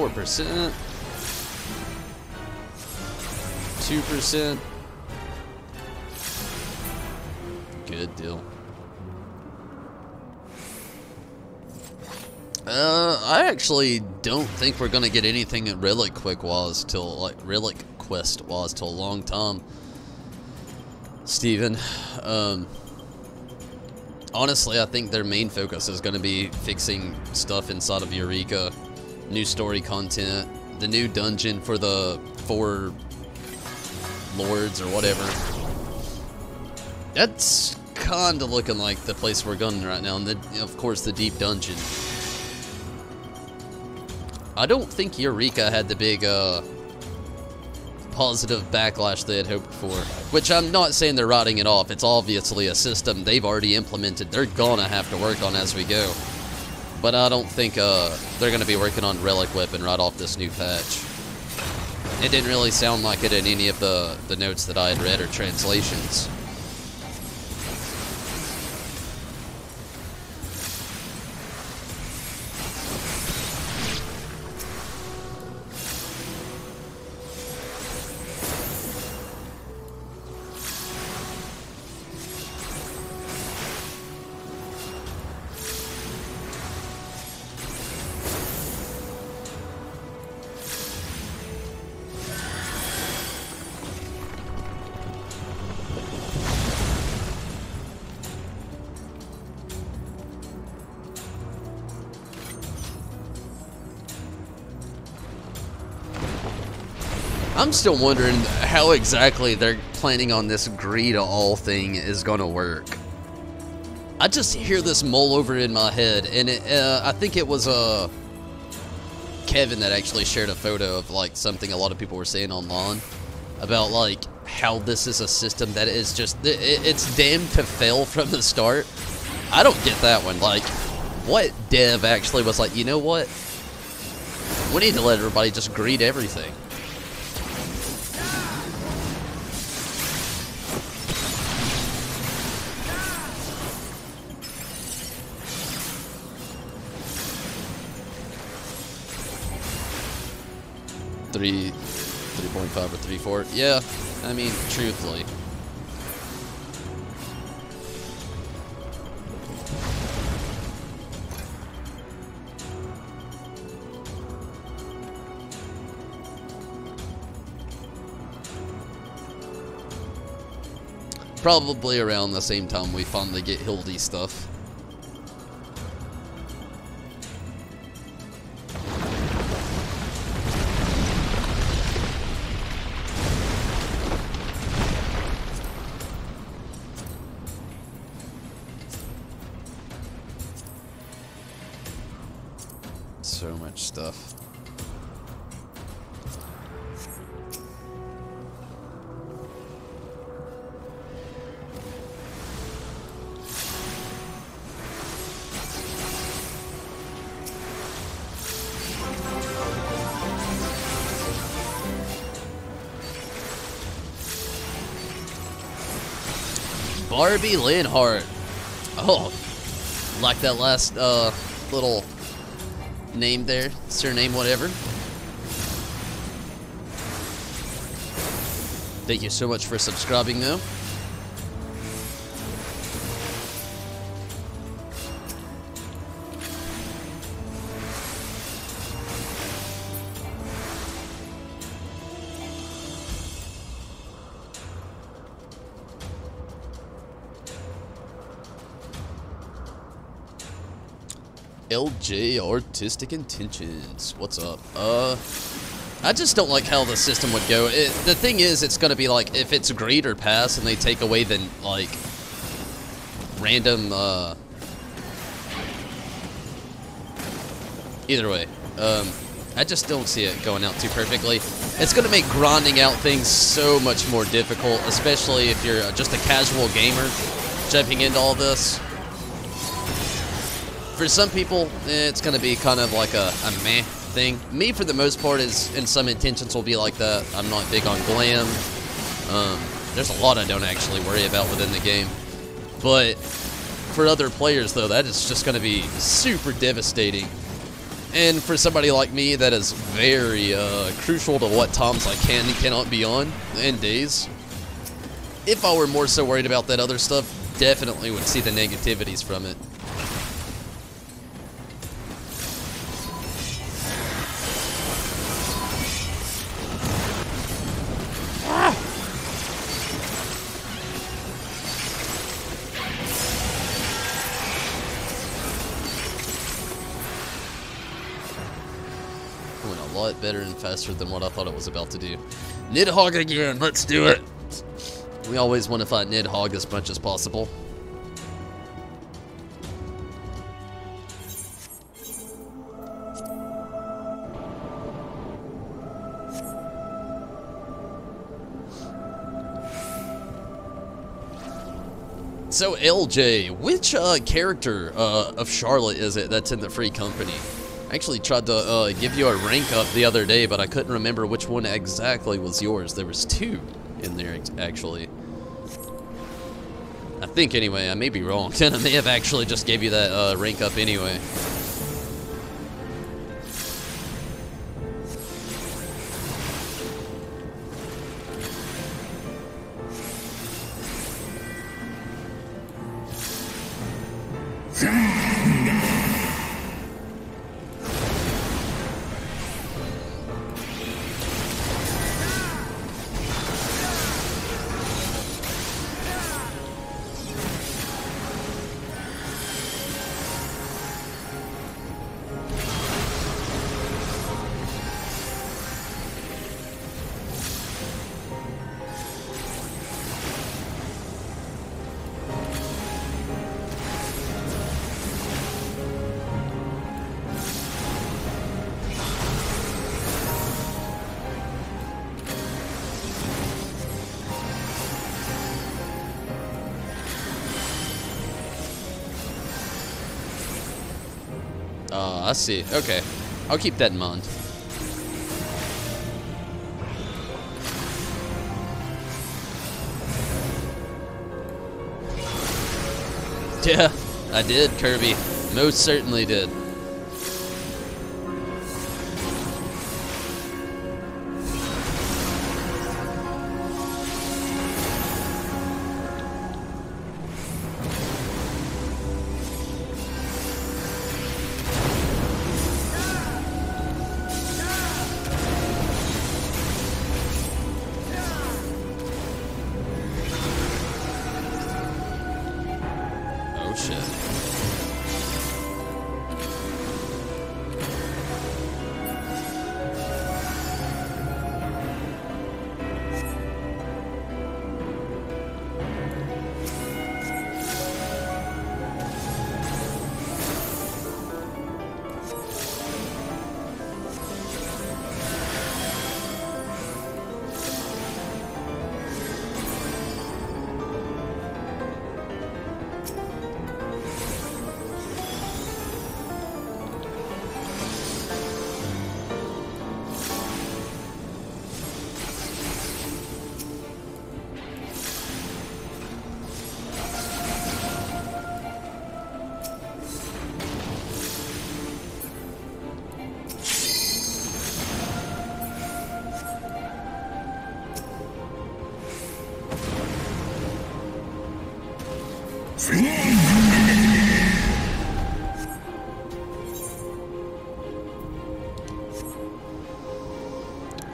Speaker 1: %, 2%. Good deal. I actually don't think we're gonna get anything at Relic Quest-wise till a long time, Steven. Honestly, I think their main focus is gonna be fixing stuff inside of Eureka. New story content, the new dungeon for the 4 lords or whatever. That's kinda looking like the place we're going right now, and of course the deep dungeon. I don't think Eureka had the big positive backlash they had hoped for, which I'm not saying they're writing it off. It's obviously a system they've already implemented. They're gonna have to work on as we go. But I don't think they're going to be working on Relic Weapon right off this new patch. It didn't really sound like it in any of the notes that I had read or translations. I'm still wondering how exactly they're planning on this agree-to-all thing is going to work. I just hear this mull over in my head, and I think it was Kevin that actually shared a photo of like something a lot of people were saying online about like how this is a system that is just it's damned to fail from the start. I don't get that one. Like, what dev actually was like, you know what? We need to let everybody just greet everything. Three 3.5 or 3.4. Yeah, I mean, truthfully. Probably around the same time we finally get Hildy stuff. So much stuff. Barbie Linhart. Oh, like that last little name there, surname, whatever. Thank you so much for subscribing, though. LJ Artistic Intentions. What's up? I just don't like how the system would go. The thing is, it's gonna be like, if it's great or pass and they take away the, like, random, either way. I just don't see it going out too perfectly. It's gonna make grinding out things so much more difficult, especially if you're just a casual gamer jumping into all this. For some people, it's gonna be kind of like a meh thing. Me, for the most part, is in some intentions will be like that. I'm not big on glam. There's a lot I don't actually worry about within the game. But for other players, though, that is just gonna be super devastating. And for somebody like me, that is very crucial to what times I can and cannot be on, and days. If I were more so worried about that other stuff, definitely would see the negativities from it. A lot better and faster than what I thought it was about to do. Nidhogg again, let's do it! We always want to fight Nidhogg as much as possible. So LJ, which character of Charlotte is it that's in the free company? I actually tried to give you a rank up the other day, but I couldn't remember which one exactly was yours. There was 2 in there, actually. I think, anyway. I may be wrong. I may have actually just gave you that rank up anyway. I see. Okay. I'll keep that in mind. Yeah, I did, Kirby. Most certainly did. Oh shit.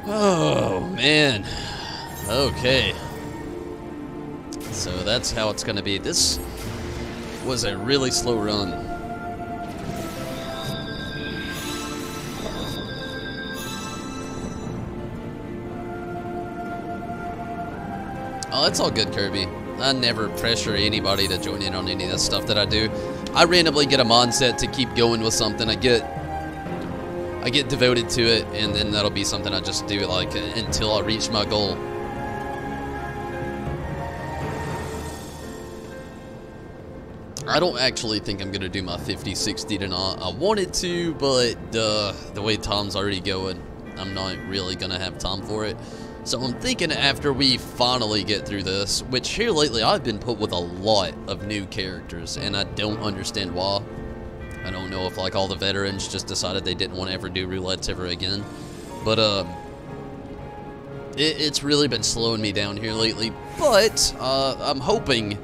Speaker 1: Oh, man. Okay. So that's how it's going to be. This was a really slow run. Oh, it's all good, Kirby. I never pressure anybody to join in on any of the stuff that I do. I randomly get a mindset to keep going with something. I get devoted to it, and then that'll be something I just do like until I reach my goal. I don't actually think I'm gonna do my 50-60 tonight. I wanted to, but the way Tom's already going, I'm not really gonna have time for it. So I'm thinking after we finally get through this, which here lately I've been put with a lot of new characters, and I don't understand why. I don't know if like all the veterans just decided they didn't want to ever do roulettes ever again. But it's really been slowing me down here lately. But I'm hoping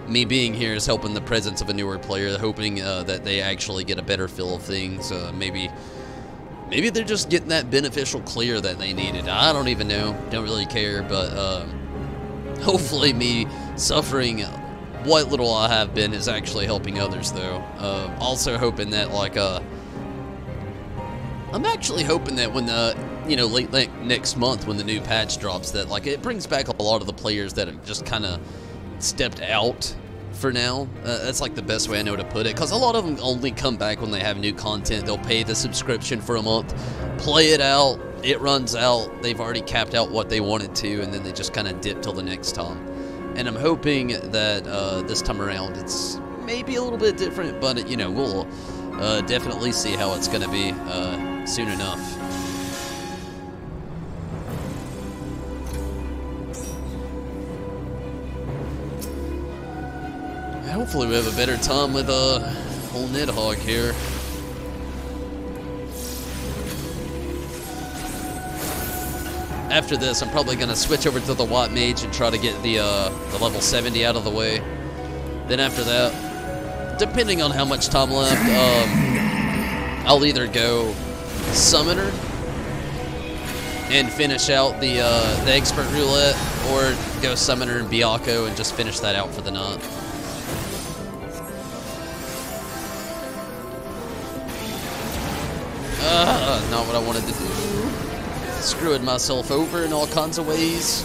Speaker 1: me being here is helping the presence of a newer player, hoping that they actually get a better feel of things. Maybe they're just getting that beneficial clear that they needed. I don't even know. Don't really care. But hopefully me suffering what little I have been is actually helping others, though. Also hoping that, like, I'm actually hoping that when the, you know, late next month when the new patch drops, that, like, it brings back a lot of the players that have just kind of stepped out for now. That's like the best way I know to put it, because a lot of them only come back when they have new content. They'll pay the subscription for a month, play it out, it runs out, they've already capped out what they wanted to, and then they just kind of dip till the next time. And I'm hoping that this time around it's maybe a little bit different, but you know, we'll definitely see how it's going to be soon enough. Hopefully we have a better time with old Nidhogg here. After this, I'm probably going to switch over to the White Mage and try to get the level 70 out of the way. Then after that, depending on how much time left, I'll either go Summoner and finish out the Expert Roulette, or go Summoner and Byakko and just finish that out for the night. Not what I wanted to do. Screwing myself over in all kinds of ways.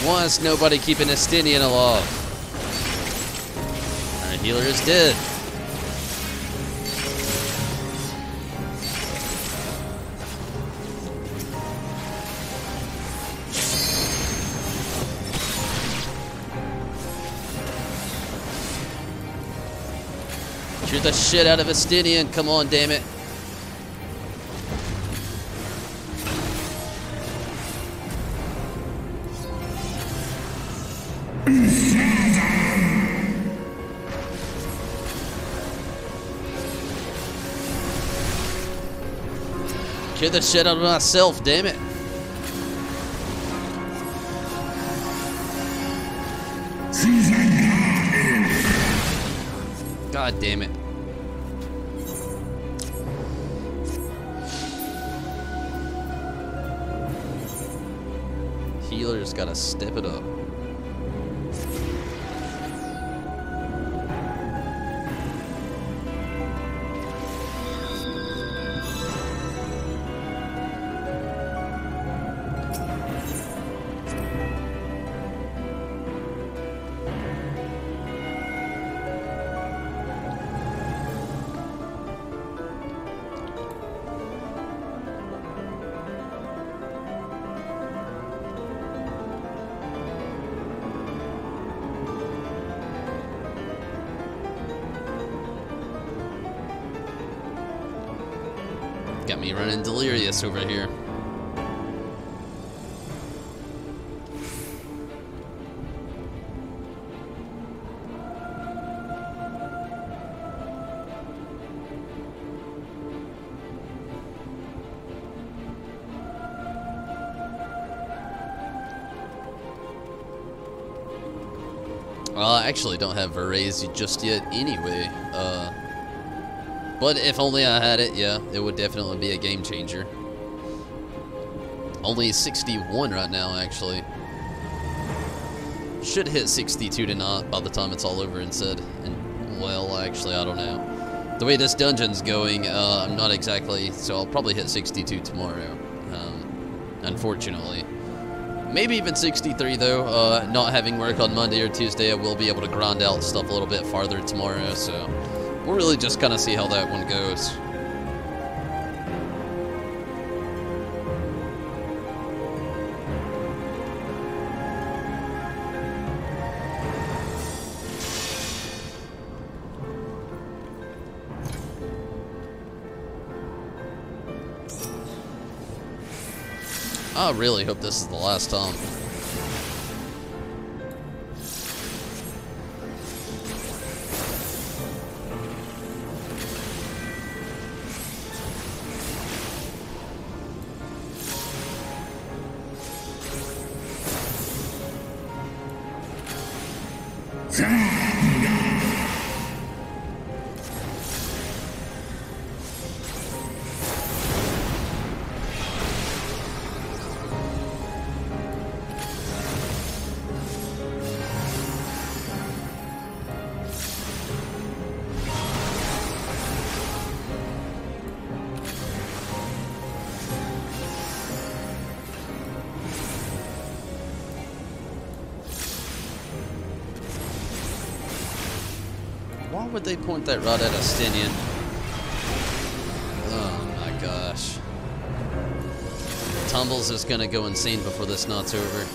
Speaker 1: Why is nobody keeping Estinian alive? Our healer is dead. Shoot the shit out of Estinian. Come on, damn it. Kill the shit out of myself, damn it. God damn it. Healer's gotta step it up. Got me running delirious over here. Well, I actually don't have Verese just yet anyway. But if only I had it, yeah, it would definitely be a game changer. Only 61 right now, actually. Should hit 62 tonight by the time it's all over and said. And, well, actually, I don't know. The way this dungeon's going, I'm not exactly, so I'll probably hit 62 tomorrow, unfortunately. Maybe even 63, though. Not having work on Monday or Tuesday, I will be able to grind out stuff a little bit farther tomorrow, so we'll really just kind of see how that one goes. I really hope this is the last time. Why would they point that right at Astinian? Oh my gosh. Tumbles is gonna go insane before this night's over.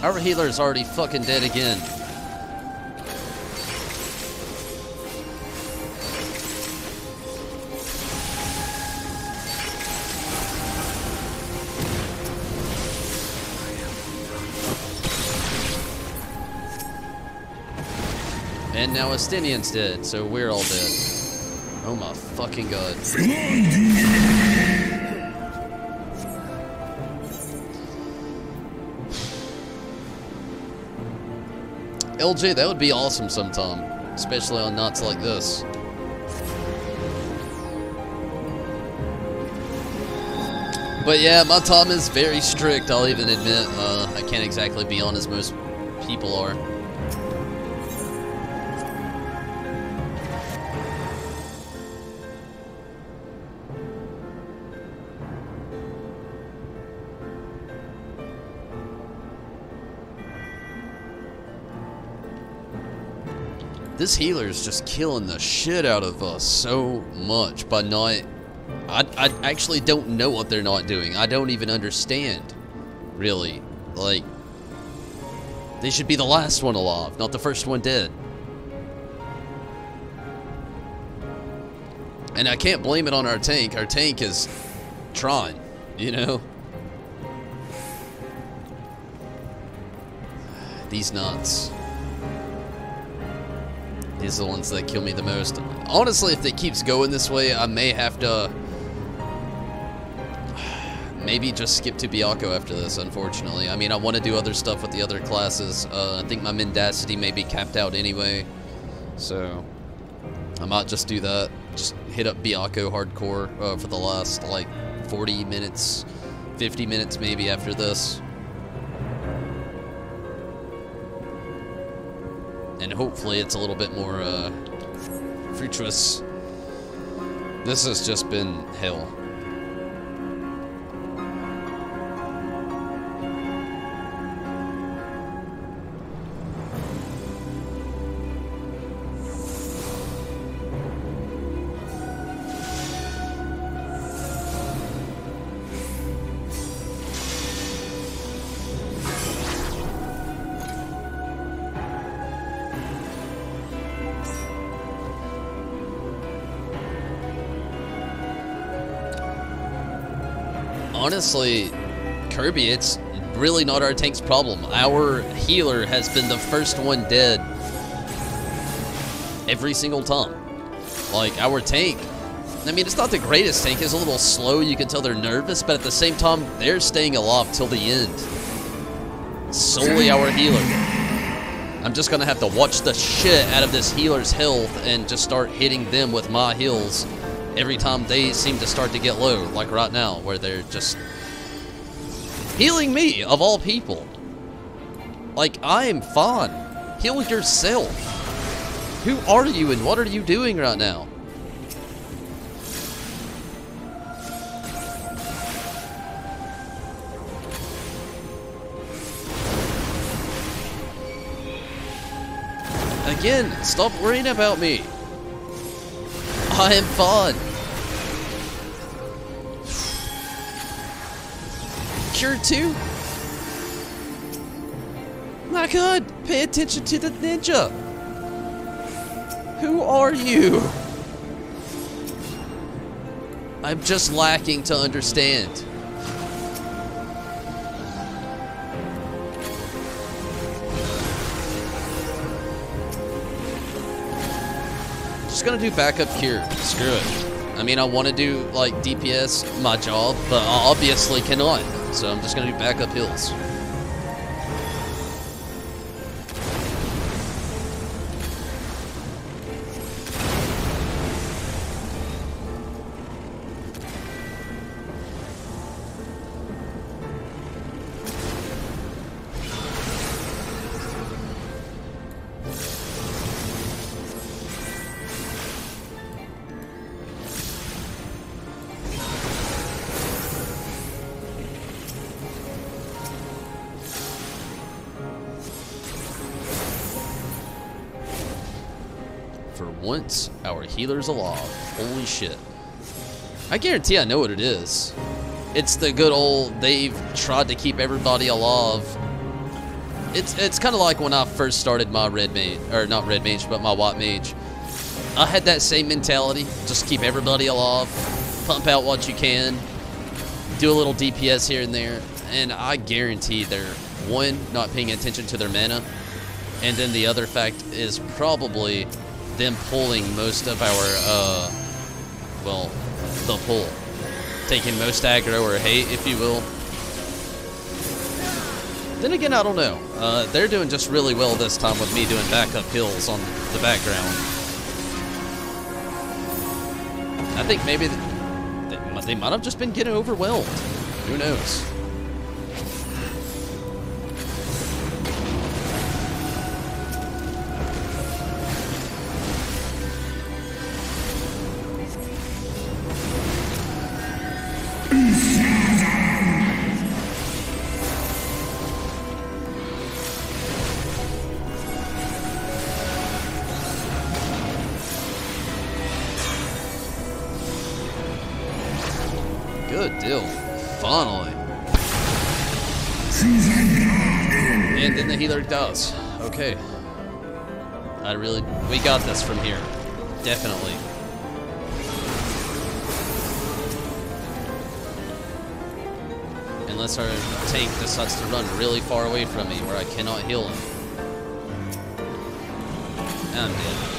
Speaker 1: Our healer's already fucking dead again. And now Astinian's dead, so we're all dead. Oh my fucking god. LJ, that would be awesome sometime, especially on nights like this. But yeah, my time is very strict, I'll even admit. I can't exactly be on as most people are. This healer is just killing the shit out of us so much by not... I actually don't know what they're not doing. I don't even understand, really. Like, they should be the last one alive, not the first one dead. And I can't blame it on our tank. Our tank is trying, you know? These nuts. These are the ones that kill me the most. Honestly, if it keeps going this way, I may have to... maybe just skip to Byakko after this, unfortunately. I mean, I want to do other stuff with the other classes. I think my mendacity may be capped out anyway. So, I might just do that. Just hit up Byakko hardcore for the last, like, 40 minutes, 50 minutes maybe after this. And hopefully it's a little bit more fruitless. This has just been hell. Honestly, Kirby, it's really not our tank's problem. Our healer has been the first one dead every single time. Like, our tank, I mean, it's not the greatest tank. It's a little slow. You can tell they're nervous, but at the same time, they're staying alive till the end. Solely our healer. I'm just going to have to watch the shit out of this healer's health and just start hitting them with my heals every time they seem to start to get low, like right now, where they're just healing me, of all people. Like, I am fine. Heal yourself. Who are you and what are you doing right now? Again, stop worrying about me. I am fine. Cure 2? My god, pay attention to the ninja. Who are you? I'm just lacking to understand. Just gonna do backup cure. Screw it. I mean, I want to do, like, DPS, my job, but I obviously cannot. So I'm just gonna do backup heals. For once, our healer's alive. Holy shit. I guarantee I know what it is. It's the good old, they've tried to keep everybody alive. It's kind of like when I first started my red mage, or not red mage, but my white mage. I had that same mentality. Just keep everybody alive. Pump out what you can. Do a little DPS here and there. And I guarantee they're, one, not paying attention to their mana. And then the other fact is probably them pulling most of our, well, the pull. Taking most aggro or hate, if you will. Then again, I don't know. They're doing just really well this time with me doing backup hills on the background. I think maybe they might have just been getting overwhelmed. Who knows? Good deal. Finally. And then the healer does. Okay. We got this from here. Definitely. Unless our tank decides to run really far away from me where I cannot heal him. I'm dead.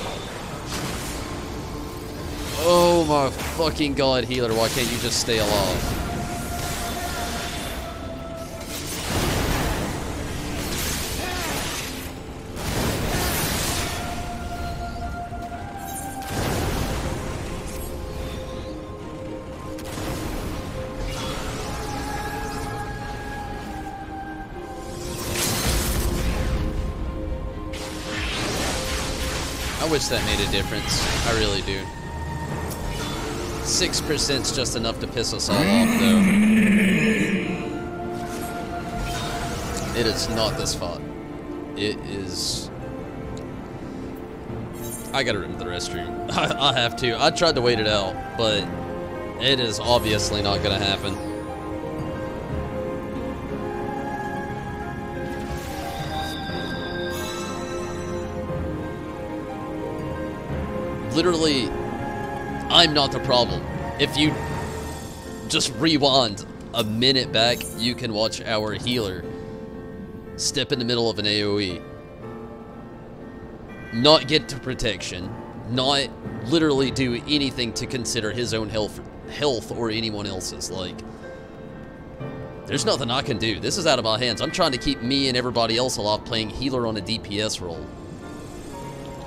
Speaker 1: Oh my fucking god, healer, why can't you just stay alive? I wish that made a difference. I really do. 6%'s just enough to piss us all off, though. It is not this fought. It is... I gotta run to the restroom. I have to. I tried to wait it out, but it is obviously not gonna happen. Literally, I'm not the problem. If you just rewind a minute back, you can watch our healer step in the middle of an AoE, not get to protection, not literally do anything to consider his own health or anyone else's. Like, there's nothing I can do. This is out of my hands. I'm trying to keep me and everybody else alive playing healer on a DPS role.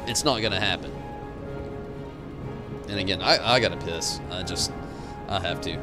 Speaker 1: It's not gonna happen. And again, I gotta piss. I have to.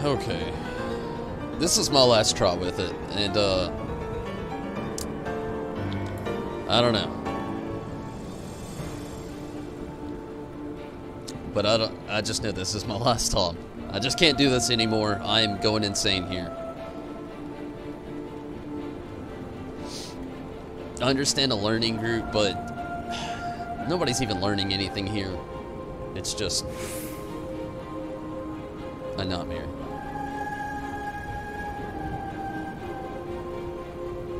Speaker 1: Okay. This is my last try with it, and, I don't know. But I just know this is my last time. I just can't do this anymore. I am going insane here. I understand a learning group, but nobody's even learning anything here. It's just a nightmare.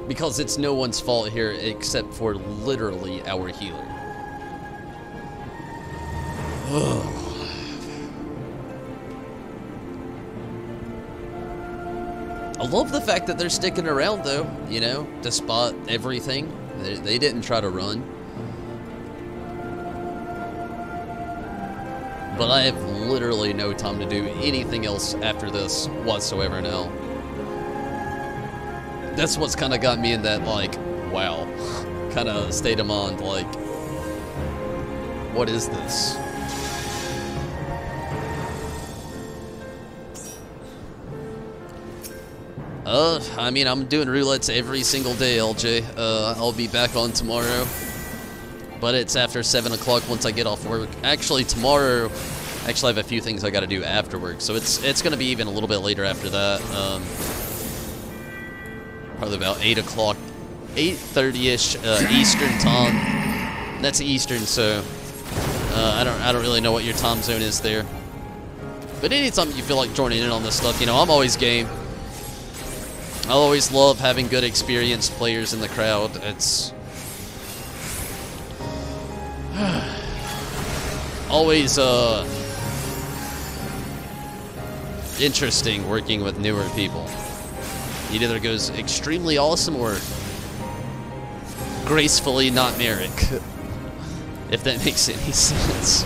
Speaker 1: Because it's no one's fault here except for literally our healer. I love the fact that they're sticking around, though, you know, despite everything. They didn't try to run. But I have literally no time to do anything else after this whatsoever now. That's what's kind of got me in that, like, wow, kind of state of mind, like, what is this? I mean, I'm doing roulettes every single day, LJ. I'll be back on tomorrow. But it's after 7 o'clock once I get off work. Actually, tomorrow, I have a few things I gotta do after work. So it's gonna be even a little bit later after that. Probably about 8 o'clock, 8:30-ish Eastern time. That's Eastern, so I don't really know what your time zone is there. But anytime you feel like joining in on this stuff, you know, I'm always game. I always love having good experienced players in the crowd. It's always interesting working with newer people. It either goes extremely awesome or gracefully not Merrick, if that makes any sense.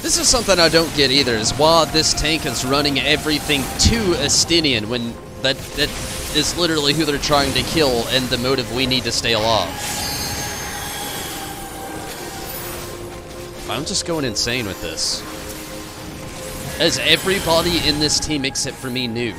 Speaker 1: This is something I don't get either, is why this tank is running everything to Estinian when that is literally who they're trying to kill and the motive we need to stay alive. I'm just going insane with this. As everybody in this team except for me knew.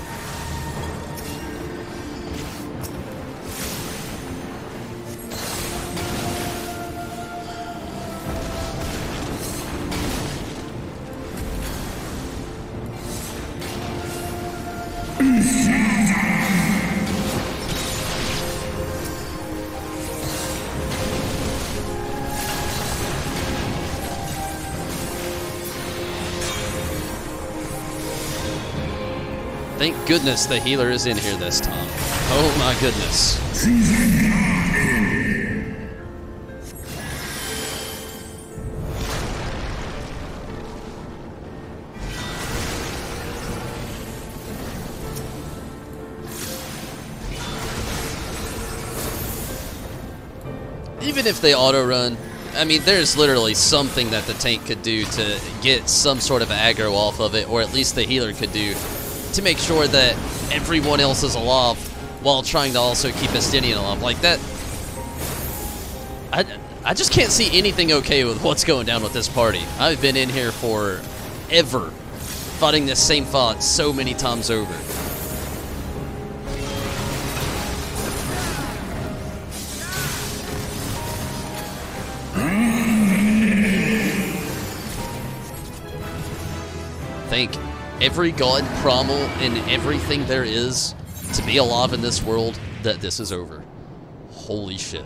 Speaker 1: Thank goodness the healer is in here this time. Oh my goodness. Even if they auto run, I mean, there's literally something that the tank could do to get some sort of aggro off of it, or at least the healer could do to make sure that everyone else is alive while trying to also keep Estinian alive. Like that, I just can't see anything okay with what's going down with this party. I've been in here forever, fighting this same fight so many times over. Thank every god, primal, and everything there is to be alive in this world that this is over. Holy shit.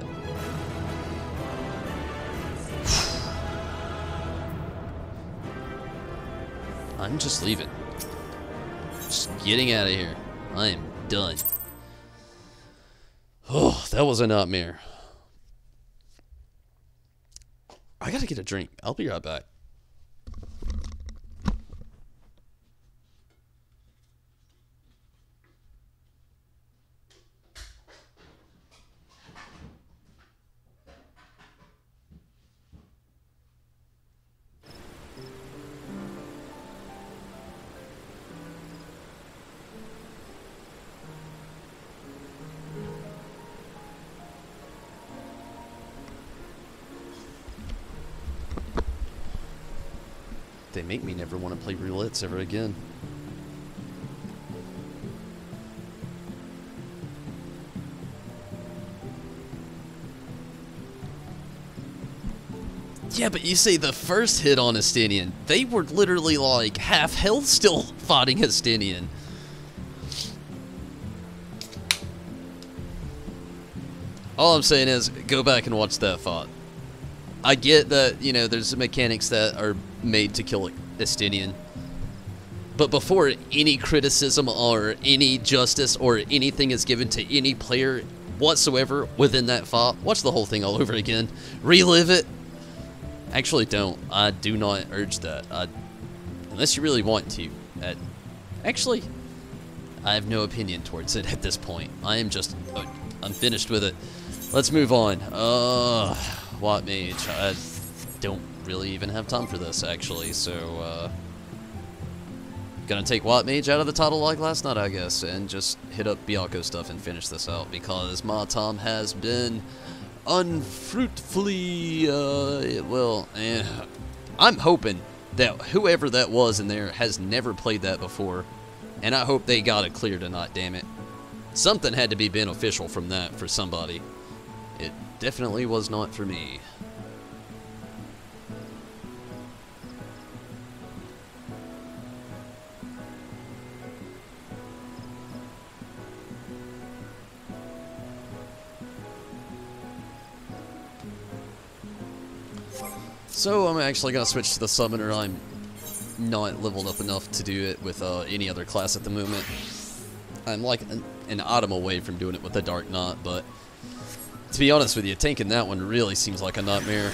Speaker 1: I'm just leaving. Just getting out of here. I am done. Oh, that was a nightmare. I gotta get a drink. I'll be right back. They make me never want to play roulettes ever again. Yeah, but you say the first hit on Estinian, they were literally like half health still fighting Estinian. All I'm saying is, go back and watch that fight. I get that, you know, there's mechanics that are made to kill Estinian. But before any criticism or any justice or anything is given to any player whatsoever within that fight, watch the whole thing all over again. Relive it. Actually, don't. I do not urge that. Unless you really want to. Actually, I have no opinion towards it at this point. I am just... I'm finished with it. Let's move on. White Mage. I don't really even have time for this, actually, so, gonna take White Mage out of the title like last night, I guess, and just hit up Byakko stuff and finish this out, because my time has been unfruitfully, I'm hoping that whoever that was in there has never played that before, and I hope they got it clear tonight, damn it. Something had to be beneficial from that for somebody. It definitely was not for me. So I'm actually going to switch to the Summoner. I'm not leveled up enough to do it with any other class at the moment. I'm like an item away from doing it with the Dark Knight, but to be honest with you, tanking that one really seems like a nightmare.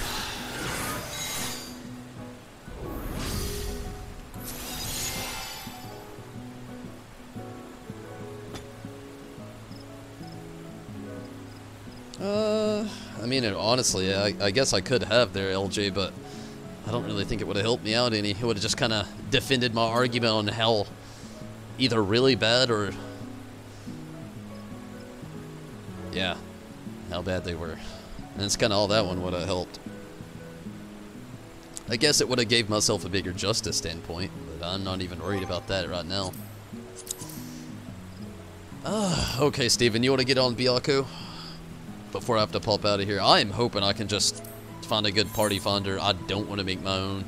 Speaker 1: I mean, honestly, I guess I could have there, LJ, but I don't really think it would have helped me out any. It would have just kind of defended my argument on how either really bad or... yeah, how bad they were. And it's kind of all that one would have helped. I guess it would have gave myself a bigger justice standpoint, but I'm not even worried about that right now. Okay, Steven, you want to get on Byakko? Before I have to pop out of here. I am hoping I can just find a good party finder. I don't want to make my own.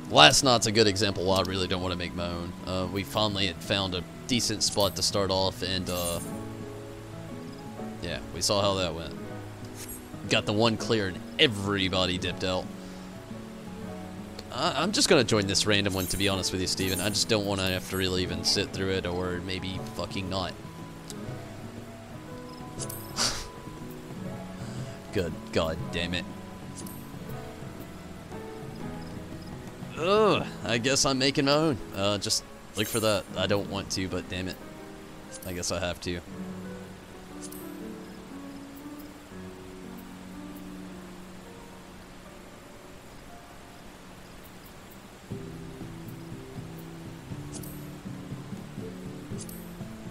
Speaker 1: Last night's a good example why I really don't want to make my own. We finally had found a decent spot to start off, and yeah, we saw how that went. Got the one clear and everybody dipped out. I'm just going to join this random one, to be honest with you, Steven. I just don't want to have to really even sit through it, or maybe fucking not. Good God damn it. Ugh, I guess I'm making my own. Just look for that. I don't want to, but damn it. I guess I have to.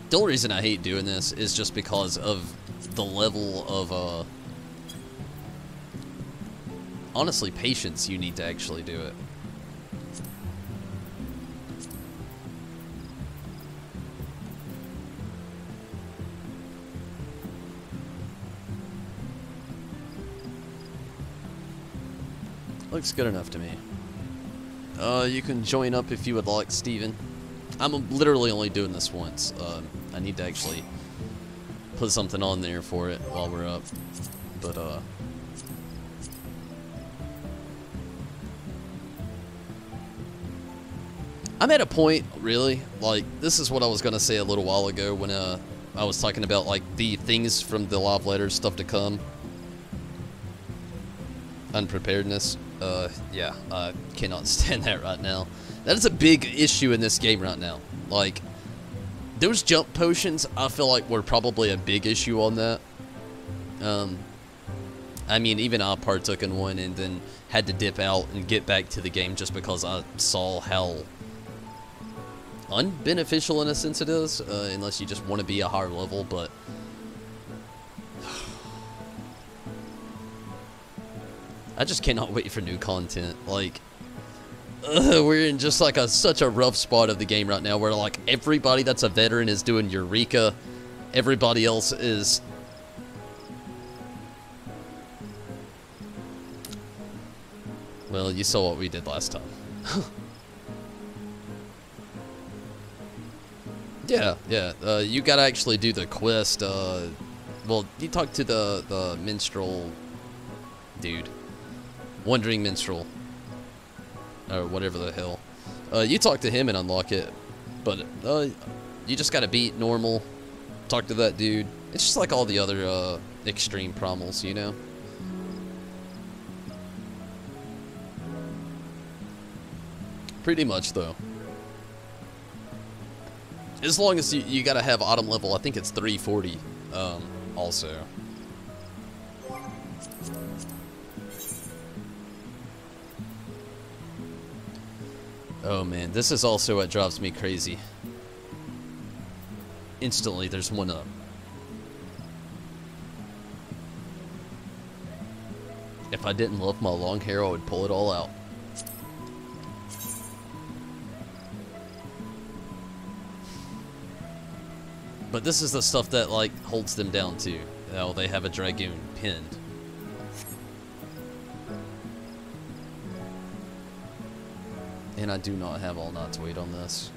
Speaker 1: The only reason I hate doing this is just because of the level of, honestly, patience you need to actually do it. Looks good enough to me. You can join up if you would like, Steven. I'm literally only doing this once. I need to actually put something on there for it while we're up. But, I'm at a point, really, like, this is what I was going to say a little while ago when I was talking about, like, the things from the live letters, stuff to come. Unpreparedness. Yeah, I cannot stand that right now. That is a big issue in this game right now. Like, those jump potions, I feel like were probably a big issue on that. I mean, even I partook in one and then had to dip out and get back to the game just because I saw how unbeneficial in a sense it is, unless you just want to be a higher level, but I just cannot wait for new content. Like, we're in just like such a rough spot of the game right now where like everybody that's a veteran is doing Eureka, everybody else is well, you saw what we did last time. Yeah, you gotta actually do the quest, well, you talk to the minstrel dude. Wandering Minstrel. Or whatever the hell. You talk to him and unlock it. But, you just gotta beat normal. Talk to that dude. It's just like all the other, extreme promos, you know? Pretty much, though. As long as you gotta have autumn level, I think it's 340, also. Oh man, this is also what drives me crazy. Instantly, there's one up. If I didn't love my long hair, I would pull it all out. But this is the stuff that, like, holds them down, too. Oh, they have a Dragoon pinned. And I do not have all night to wait on this.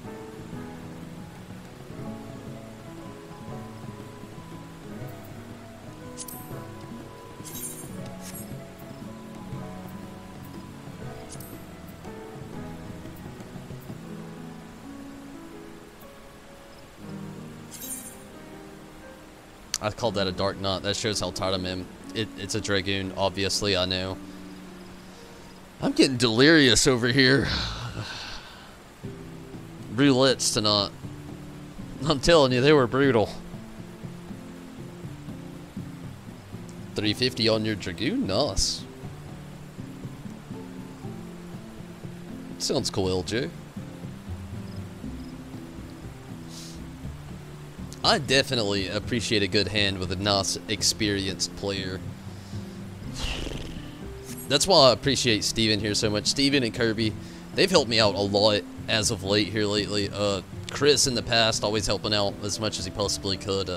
Speaker 1: I called that a dark knot. That shows how tired I am. It's a Dragoon, obviously, I know. I'm getting delirious over here. Roulettes tonight. I'm telling you, they were brutal. 350 on your Dragoon? Nice. Sounds cool, LJ. I definitely appreciate a good hand with a nice, experienced player. That's why I appreciate Steven here so much. Steven and Kirby, they've helped me out a lot as of late here lately. Chris in the past, always helping out as much as he possibly could.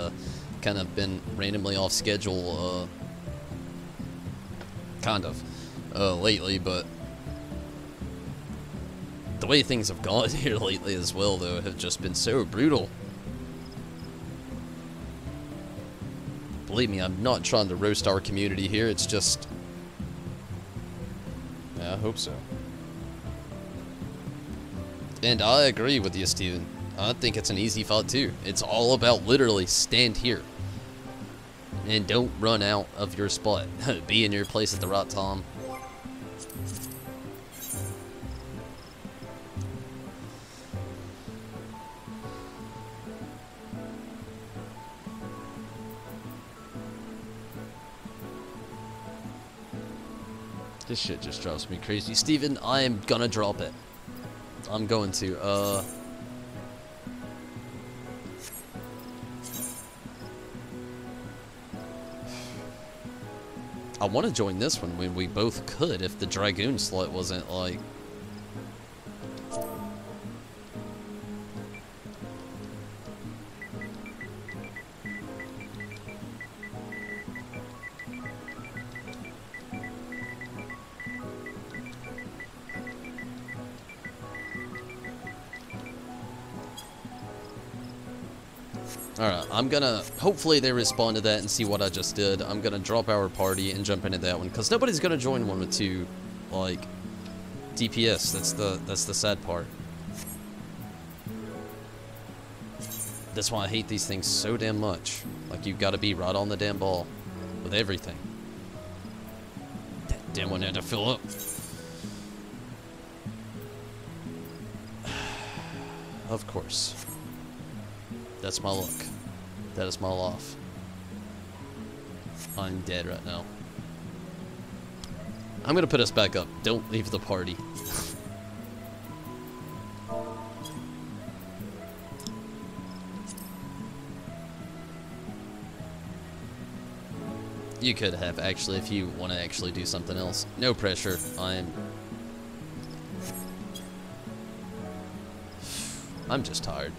Speaker 1: Kind of been randomly off schedule, lately, but the way things have gone here lately as well, though, have just been so brutal. Believe me, I'm not trying to roast our community here, it's just... yeah, I hope so. And I agree with you, Steven. I think it's an easy fight, too. It's all about literally stand here. And don't run out of your spot. Be in your place at the right time. This shit just drives me crazy. Steven, I am gonna drop it. I'm going to, I want to join this one when we both could if the Dragoon slot wasn't, like... Alright, I'm gonna, hopefully they respond to that and see what I just did. I'm gonna drop our party and jump into that one, because nobody's gonna join one with two, like, DPS. That's the sad part. That's why I hate these things so damn much. Like, you've got to be right on the damn ball with everything. That damn one had to fill up. Of course. That's my luck. That is my loss. I'm dead right now. I'm gonna put us back up. Don't leave the party. You could have, actually, if you want to actually do something else. No pressure. I'm just tired.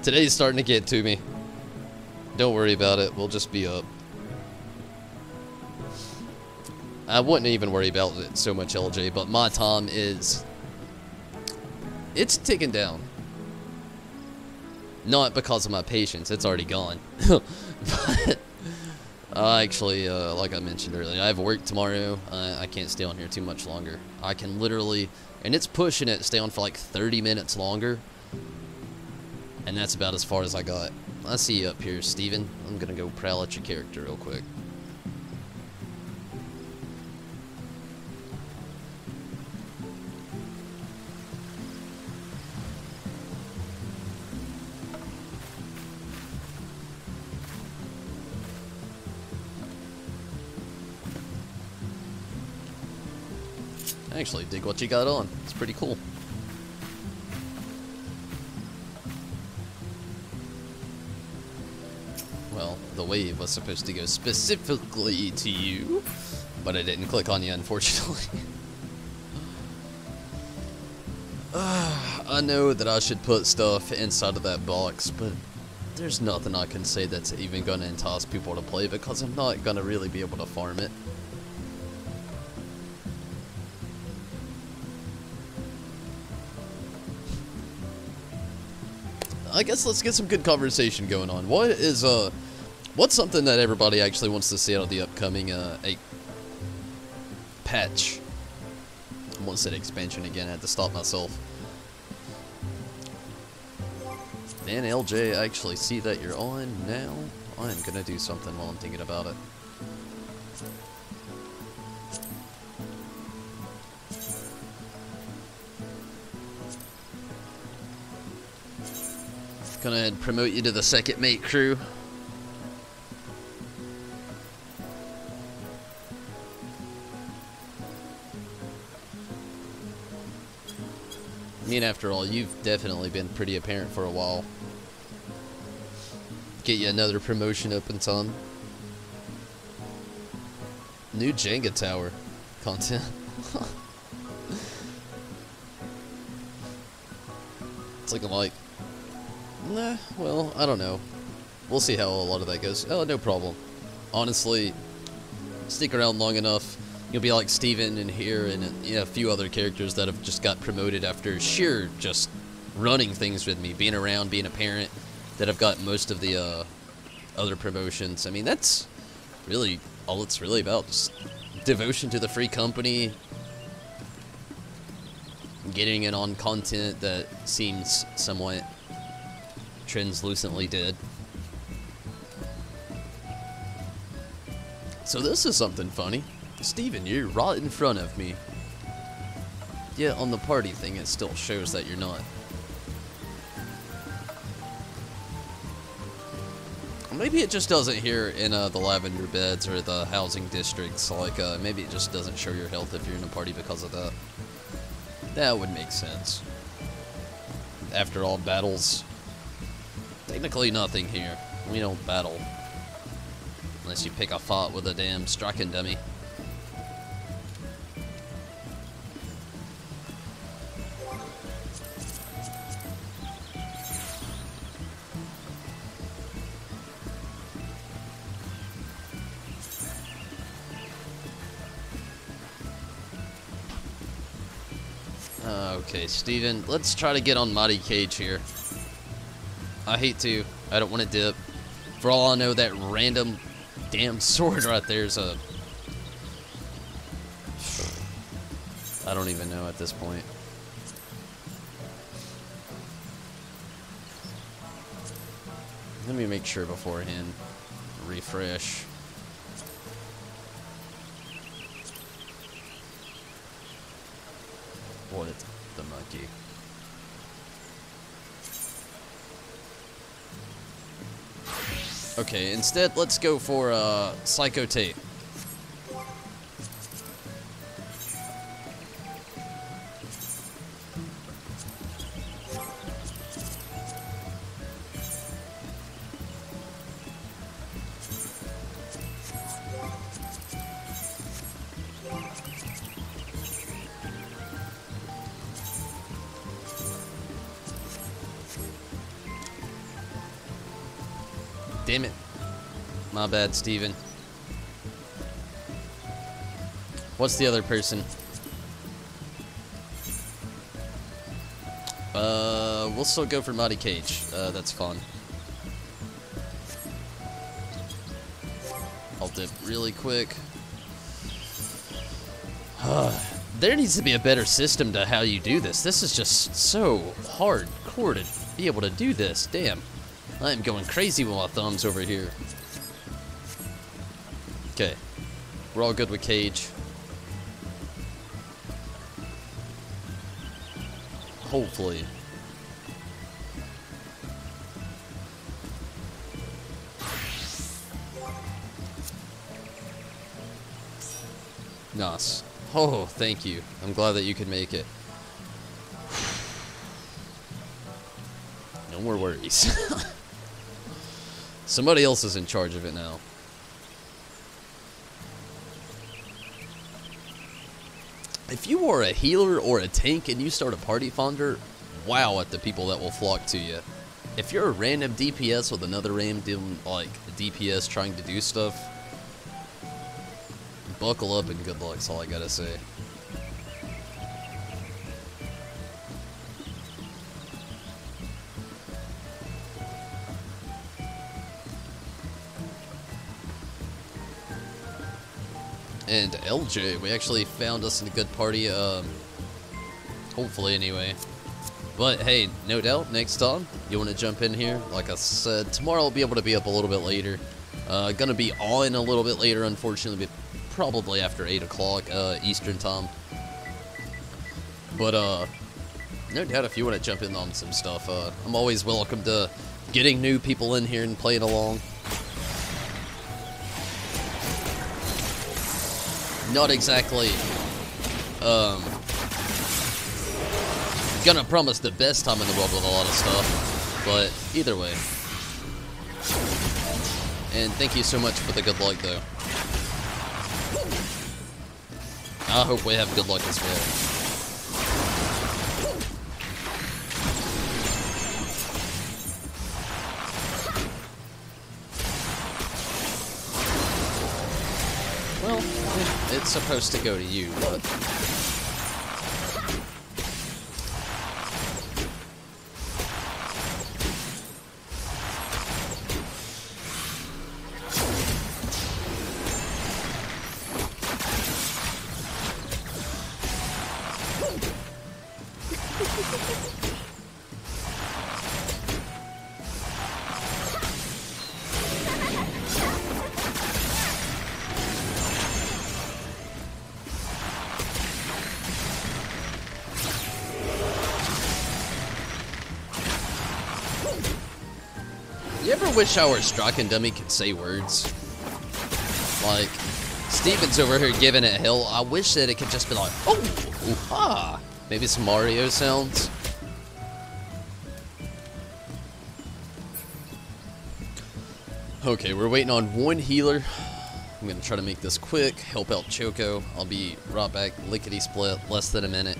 Speaker 1: Today's starting to get to me. Don't worry about it. We'll just be up. I wouldn't even worry about it so much, LJ, but my time is... It's ticking down. Not because of my patience. It's already gone. But... actually, like I mentioned earlier, I have work tomorrow. I can't stay on here too much longer. I can literally... And it's pushing it to stay on for like 30 minutes longer. And that's about as far as I got. I see you up here, Steven. I'm gonna go prowl at your character real quick. I actually dig what you got on. It's pretty cool. Well, the wave was supposed to go specifically to you, but I didn't click on you, unfortunately. I know that I should put stuff inside of that box, but there's nothing I can say that's even going to entice people to play because I'm not going to really be able to farm it. I guess let's get some good conversation going on. What's something that everybody actually wants to see out of the upcoming patch? I almost said expansion again. I had to stop myself. Man, LJ, I actually see that you're on now. I'm gonna do something while I'm thinking about it. Gonna ahead and promote you to the second mate crew. I mean, after all, you've definitely been pretty apparent for a while. Get you another promotion up in time. New Jenga tower content. It's looking like... Nah, well, I don't know. We'll see how a lot of that goes. Oh, no problem. Honestly, stick around long enough, you'll be like Steven in here and a few other characters that have just got promoted after sheer just running things with me, being around, being a parent, that have got most of the other promotions. I mean, that's really all it's really about. Just devotion to the free company, getting in on content that seems somewhat translucently dead. So this is something funny. Steven, you're right in front of me. Yet on the party thing, it still shows that you're not. Maybe it just doesn't here in the lavender beds or the housing districts. Like, maybe it just doesn't show your health if you're in a party because of that. That would make sense. After all, battles... Technically nothing here. We don't battle. Unless you pick a fight with a damn striking dummy. Okay, Steven, let's try to get on Mighty Cage here. I hate to. I don't want to dip. For all I know, that random damn sword right there is a... I don't even know at this point. Let me make sure beforehand. Refresh. What the monkey? Okay, instead, let's go for Psycho Tape. Damn it. My bad, Steven. What's the other person? We'll still go for Mighty Cage. That's fun. I'll dip really quick. There needs to be a better system to how you do this. This is just so hardcore to be able to do this. Damn. I am going crazy with my thumbs over here. Okay. We're all good with Cage. Hopefully. Nice. Oh, thank you. I'm glad that you could make it. No more worries. Somebody else is in charge of it now. If you are a healer or a tank and you start a party founder, wow at the people that will flock to you. If you're a random DPS with another random doing like DPS trying to do stuff, buckle up and good luck, that's all I gotta say. And LJ, we actually found us in a good party, hopefully anyway. But hey, no doubt, next time, you want to jump in here? Like I said, tomorrow I'll be able to be up a little bit later. Gonna be on a little bit later, unfortunately, but probably after 8 o'clock, Eastern time. But, no doubt if you want to jump in on some stuff, I'm always welcome to getting new people in here and playing along. Not exactly gonna promise the best time in the world with a lot of stuff, but either way. And thank you so much for the good luck though. I hope we have good luck as well. Well, it's supposed to go to you, but... You ever wish our Striking dummy could say words? Like, Steven's over here giving it hell. I wish that it could just be like, oh, ooh-ha. Maybe some Mario sounds. Okay, we're waiting on one healer. I'm gonna try to make this quick, help out Choco. I'll be right back, lickety-split, less than a minute.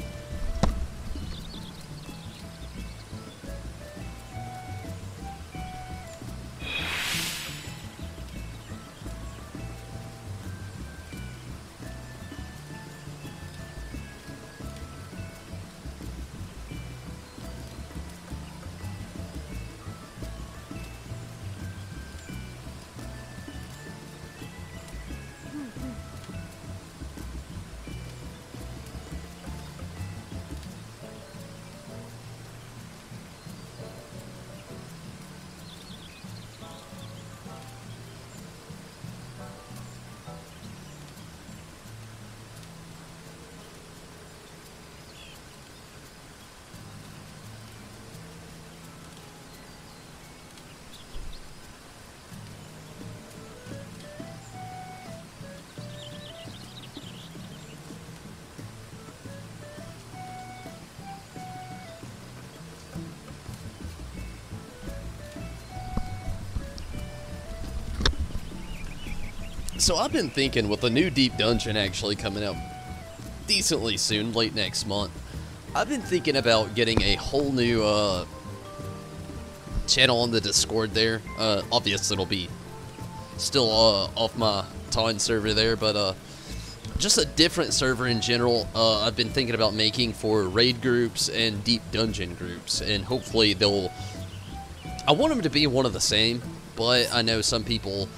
Speaker 1: So I've been thinking with the new Deep Dungeon actually coming out decently soon, late next month, I've been thinking about getting a whole new channel on the Discord there. Obviously it'll be still off my Time server there, but just a different server in general. I've been thinking about making for raid groups and Deep Dungeon groups, and hopefully I want them to be one of the same, but I know some people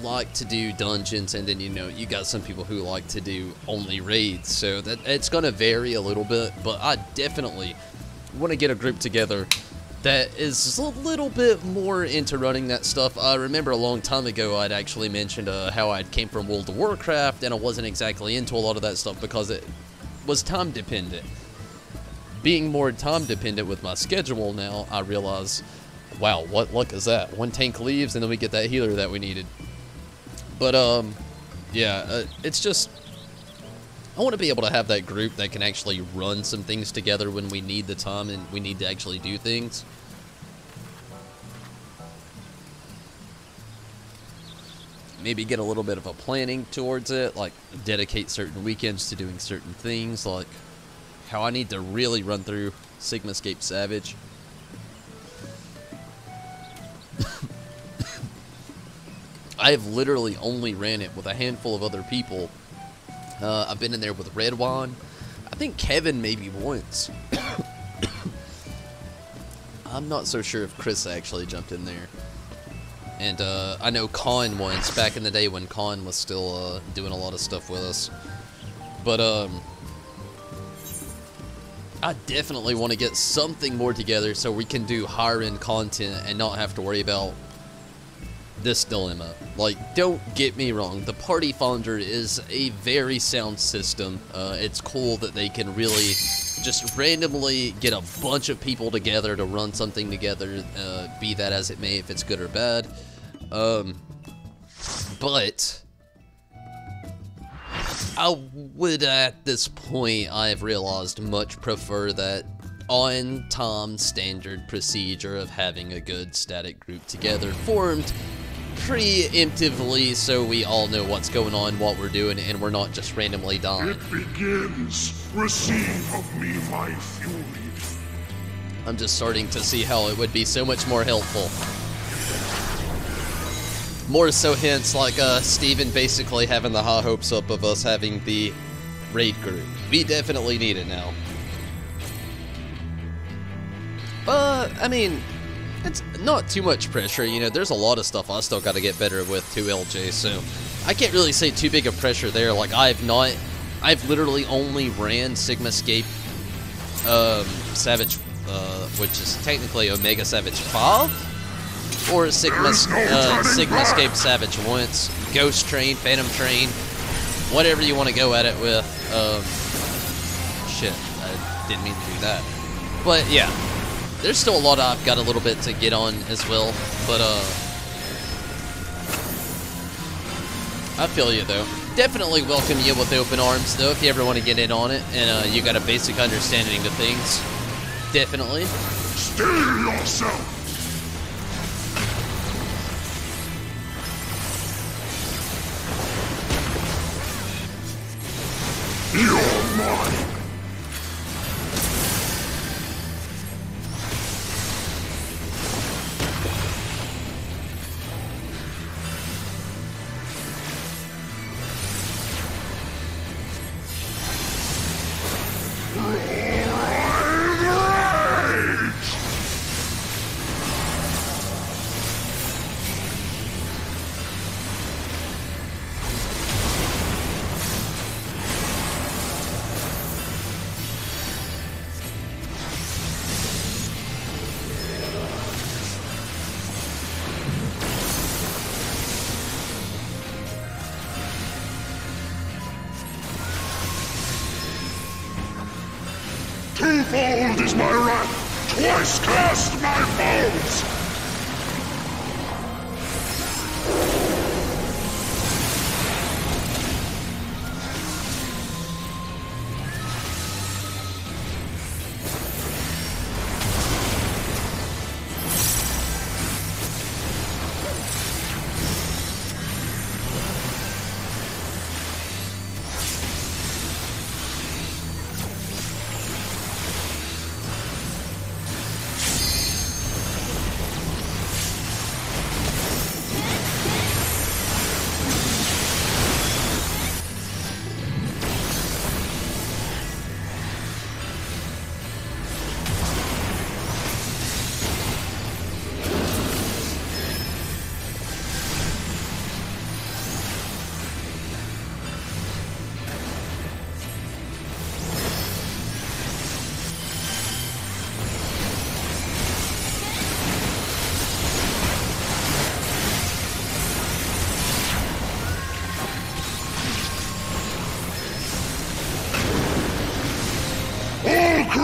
Speaker 1: like to do dungeons, and then you got some people who like to do only raids, so that it's gonna vary a little bit. But I definitely want to get a group together that is a little bit more into running that stuff. I remember a long time ago I'd actually mentioned how I came from World of Warcraft, and I wasn't exactly into a lot of that stuff because it was time dependent. Being more time dependent with my schedule now, I realize, wow, what luck is that? One tank leaves and then we get that healer that we needed. But yeah, it's just, I want to be able to have that group that can actually run some things together when we need the time and we need to actually do things. Maybe get a little bit of a planning towards it, like dedicate certain weekends to doing certain things, like how I need to really run through Sigmascape Savage. I have literally only ran it with a handful of other people. I've been in there with Red Wine. I think Kevin maybe once. I'm not so sure if Chris actually jumped in there. And I know Con once, back in the day when Con was still doing a lot of stuff with us. But I definitely want to get something more together so we can do higher end content and not have to worry about this dilemma. Like, don't get me wrong, the Party Finder is a very sound system. It's cool that they can really just randomly get a bunch of people together to run something together, be that as it may, if it's good or bad. But I would, at this point, I've realized, much prefer that on-time standard procedure of having a good static group together formed preemptively, so we all know what's going on, what we're doing, and we're not just randomly dying.
Speaker 3: It begins. Receive of me my fury.
Speaker 1: I'm just starting to see how it would be so much more helpful. More so hence, like, Steven basically having the high hopes up of us having the raid group. We definitely need it now. I mean, it's not too much pressure, there's a lot of stuff I still got to get better with too, LJ, so I can't really say too big of pressure there. Like, I've literally only ran Sigmascape Savage, which is technically Omega Savage 5, or Sigmascape Savage once, Ghost Train, Phantom Train, whatever you want to go at it with. Shit, I didn't mean to do that. But yeah, there's still a lot I've got a little bit to get on as well, but I feel you though. Definitely welcome you with open arms though, if you ever want to get in on it and you got a basic understanding of things. Definitely.
Speaker 3: Steel yourself. You're mine. Twofold is my wrath, twice cast my foes!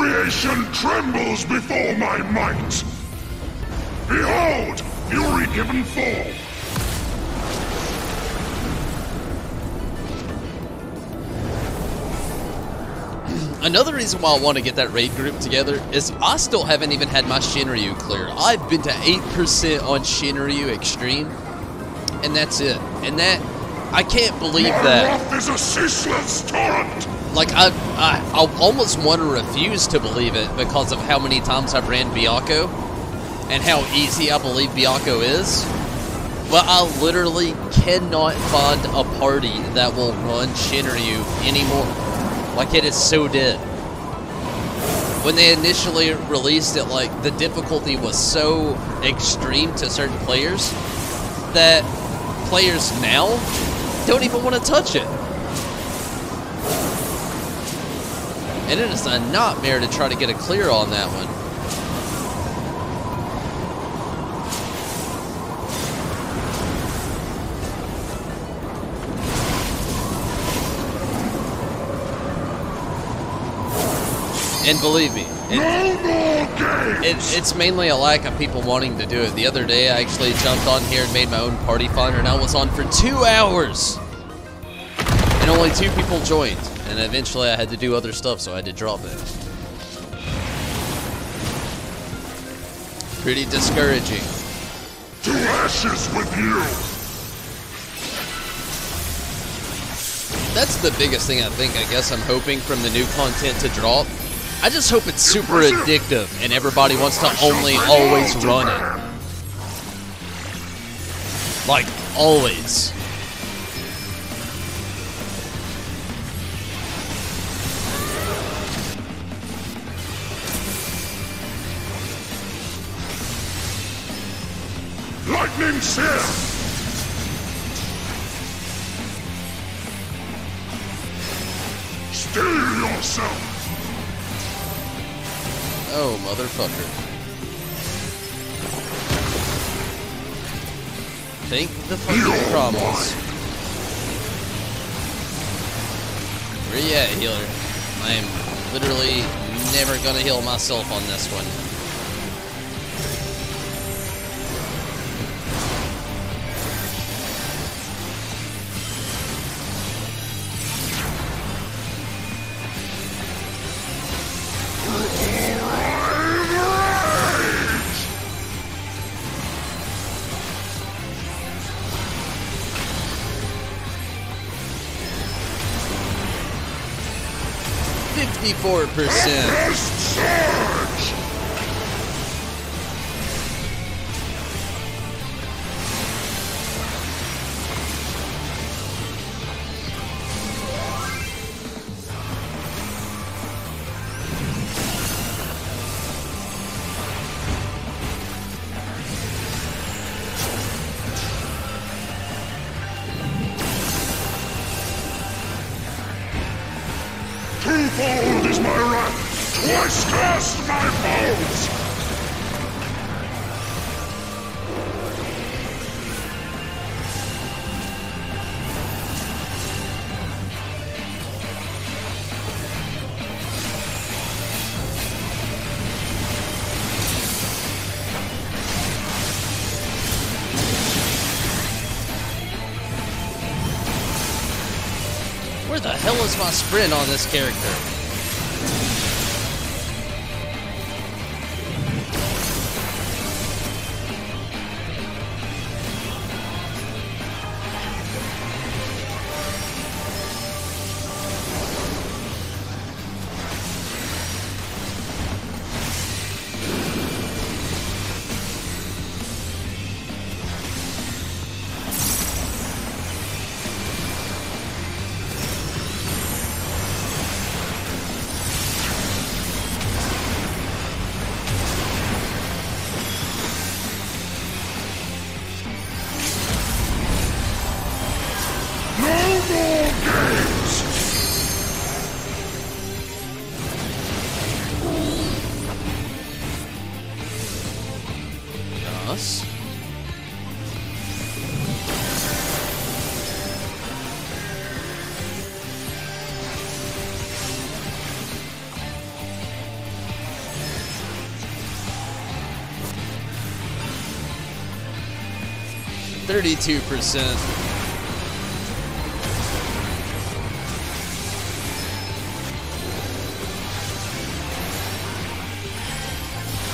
Speaker 3: creation trembles before my might. Behold, fury given form.
Speaker 1: Another reason why I want to get that raid group together is I still haven't even had my Shinryu clear. I've been to 8% on Shinryu Extreme, and that's it. And that, I can't believe that.
Speaker 3: My wrath is a ceaseless torrent.
Speaker 1: Like, I almost want to refuse to believe it because of how many times I've ran Byakko and how easy I believe Byakko is. But I literally cannot find a party that will run Shinryu anymore. Like, it is so dead. When they initially released it, like, the difficulty was so extreme to certain players that players now don't even want to touch it. And it is a nightmare to try to get a clear on that one. And believe me, it's mainly a lack of people wanting to do it. The other day, I actually jumped on here and made my own party finder, and I was on for 2 hours. And only 2 people joined. And eventually, I had to do other stuff, so I had to drop it. Pretty discouraging.
Speaker 3: To ashes with you.
Speaker 1: That's the biggest thing I guess I'm hoping from the new content to drop. I just hope it's super addictive and everybody wants to only always run it. Like, always.
Speaker 3: Lightning Seer! Steel yourself!
Speaker 1: Oh, motherfucker. Thank the fucking promos. Where you at, healer? I am literally never gonna heal myself on this one.
Speaker 3: Surge! 2-fold is my wrath! Twice cast my foes!
Speaker 1: Where the hell is my sprint on this character? 32%.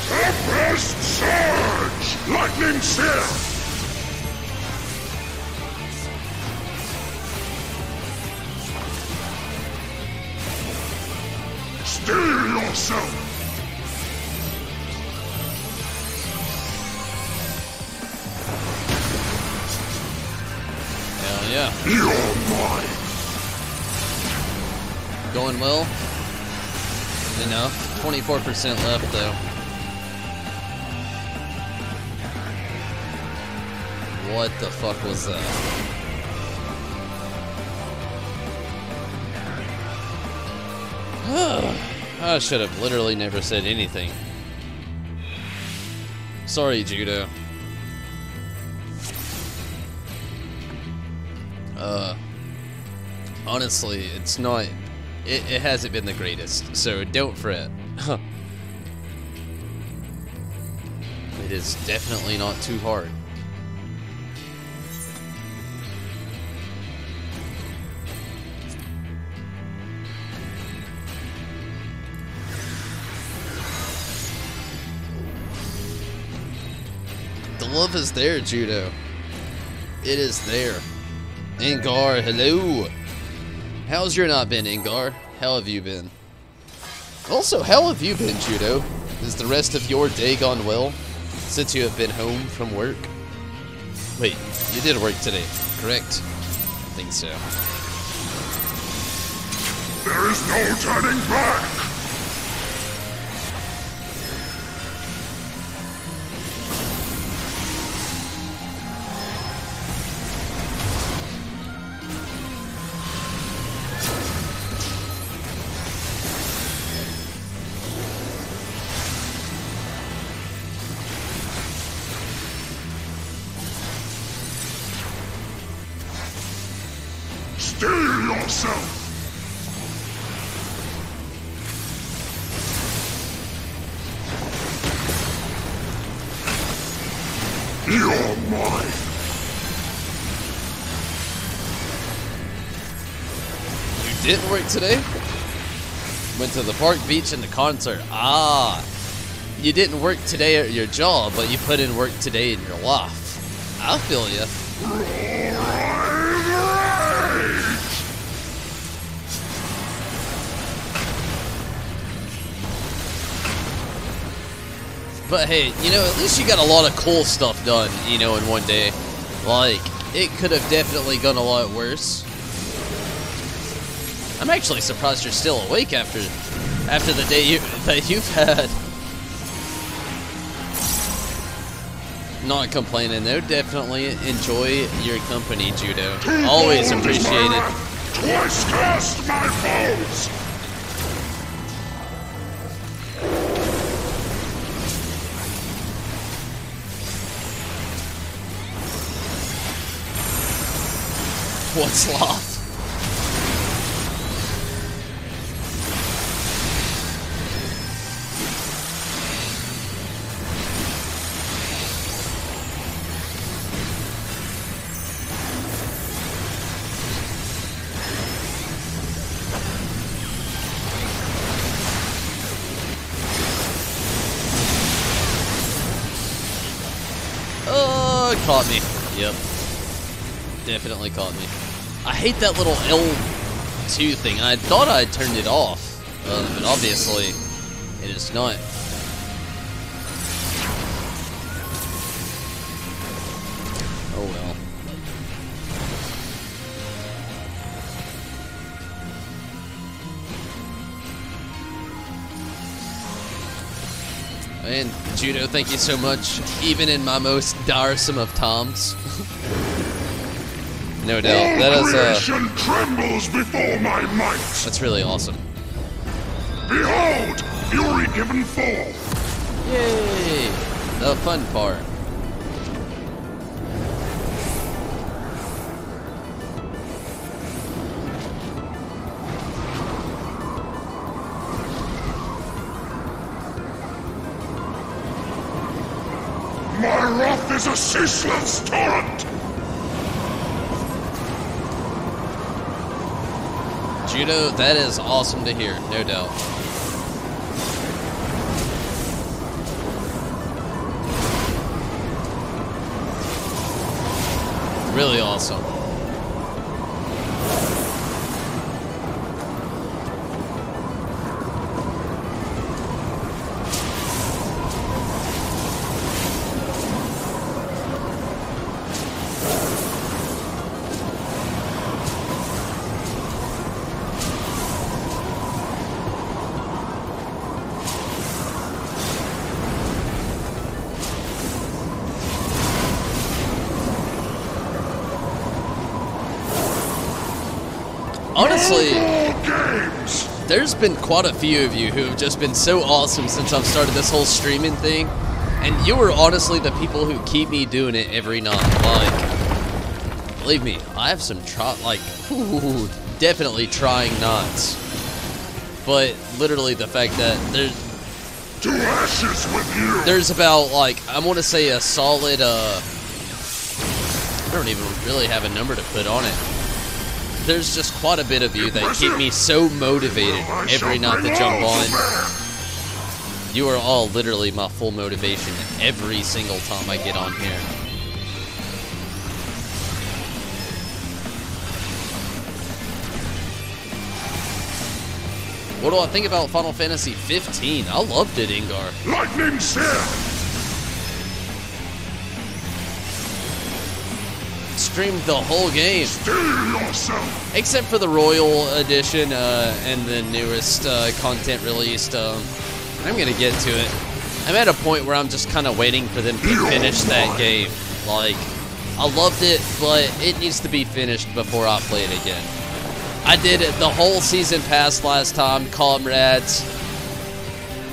Speaker 3: Tempest Surge! Lightning Sear! Steel yourself!
Speaker 1: Hell yeah.
Speaker 3: You're mine!
Speaker 1: Going well. Enough. 24% left though. What the fuck was that? I should have literally never said anything. Sorry, Judo. Honestly, it's not... It hasn't been the greatest, so don't fret. It is definitely not too hard. The love is there, Judo. It is there. Ingar, hello. How's your not been, Ingar? How have you been? Also, how have you been, Judo? Is the rest of your day gone well? Since you have been home from work? Wait, you did work today, correct? I think so.
Speaker 3: There is no turning back! Steel yourself! You're mine!
Speaker 1: You didn't work today? Went to the park, beach, and the concert. Ah! You didn't work today at your job, but you put in work today in your life. I feel ya. But hey, you know, at least you got a lot of cool stuff done, you know, in one day. Like, it could have definitely gone a lot worse. I'm actually surprised you're still awake after the day that you've had. Not complaining though, definitely enjoy your company, Judo. Always appreciate it.
Speaker 3: Twice cast my foes!
Speaker 1: What's lost? Oh, it caught me. Yep. Definitely caught me. I hate that little L2 thing. I thought I turned it off, but obviously it is not. Oh well. And Judo, thank you so much, even in my most tiresome of times. No doubt. That is
Speaker 3: creation trembles before my might.
Speaker 1: That's really awesome.
Speaker 3: Behold, fury given full.
Speaker 1: Yay! The fun part.
Speaker 3: My wrath is a ceaseless torrent.
Speaker 1: Judo, that is awesome to hear, no doubt. Really awesome. Honestly, there's been quite a few of you who have just been so awesome since I've started this whole streaming thing, and you are honestly the people who keep me doing it every night. Like, believe me, I have some definitely trying nights, but literally the fact that there's about, like, I want to say a solid, I don't even really have a number to put on it. There's just quite a bit of you that keep me so motivated every night to jump on. You are all literally my full motivation every single time I get on here. What do I think about Final Fantasy 15? I loved it, Ingar.
Speaker 3: Lightning Sith!
Speaker 1: Streamed the whole game, except for the Royal Edition and the newest content released. I'm gonna get to it. I'm at a point where I'm just kind of waiting for them to finish that game. Like, I loved it, but it needs to be finished before I play it again. I did it the whole season pass last time, Comrades.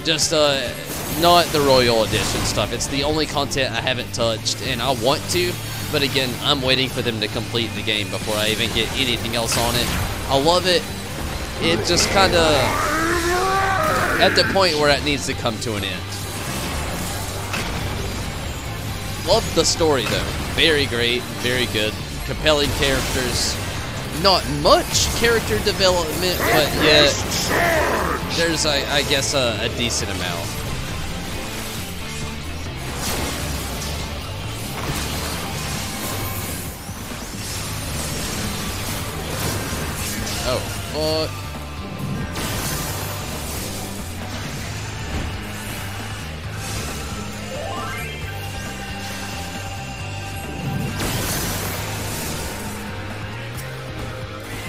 Speaker 1: Just not the Royal Edition stuff. It's the only content I haven't touched, and I want to. But again, I'm waiting for them to complete the game before I even get anything else on it. I love it. It just kind of at the point where it needs to come to an end. Love the story though. Very great, very good. Compelling characters. Not much character development, but yet there's, I guess, a decent amount. Oh, fuck.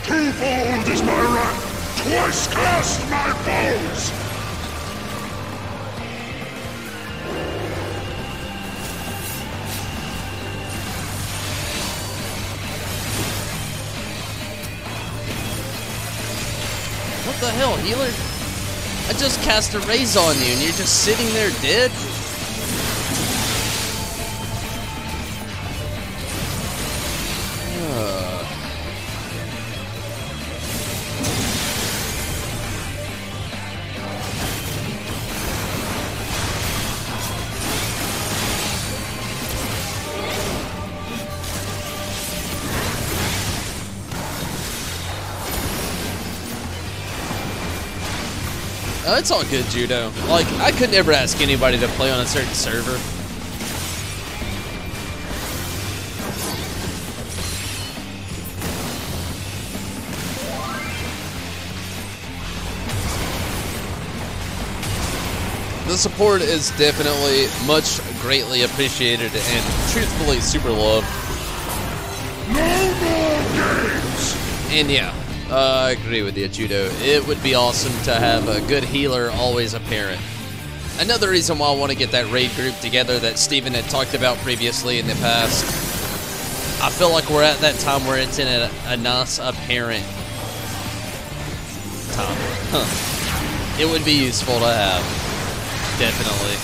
Speaker 3: Twofold is my wrath, twice cast my foes!
Speaker 1: What the hell, healer? I just cast a raise on you and you're just sitting there dead? Oh, it's all good, Judo. Like, I could never ask anybody to play on a certain server. The support is definitely much greatly appreciated and truthfully super loved.
Speaker 3: No more games!
Speaker 1: And yeah. I agree with you, Judo. It would be awesome to have a good healer always apparent. Another reason why I want to get that raid group together that Steven had talked about previously in the past. I feel like we're at that time where it's in a nice apparent time. It would be useful to have. Definitely.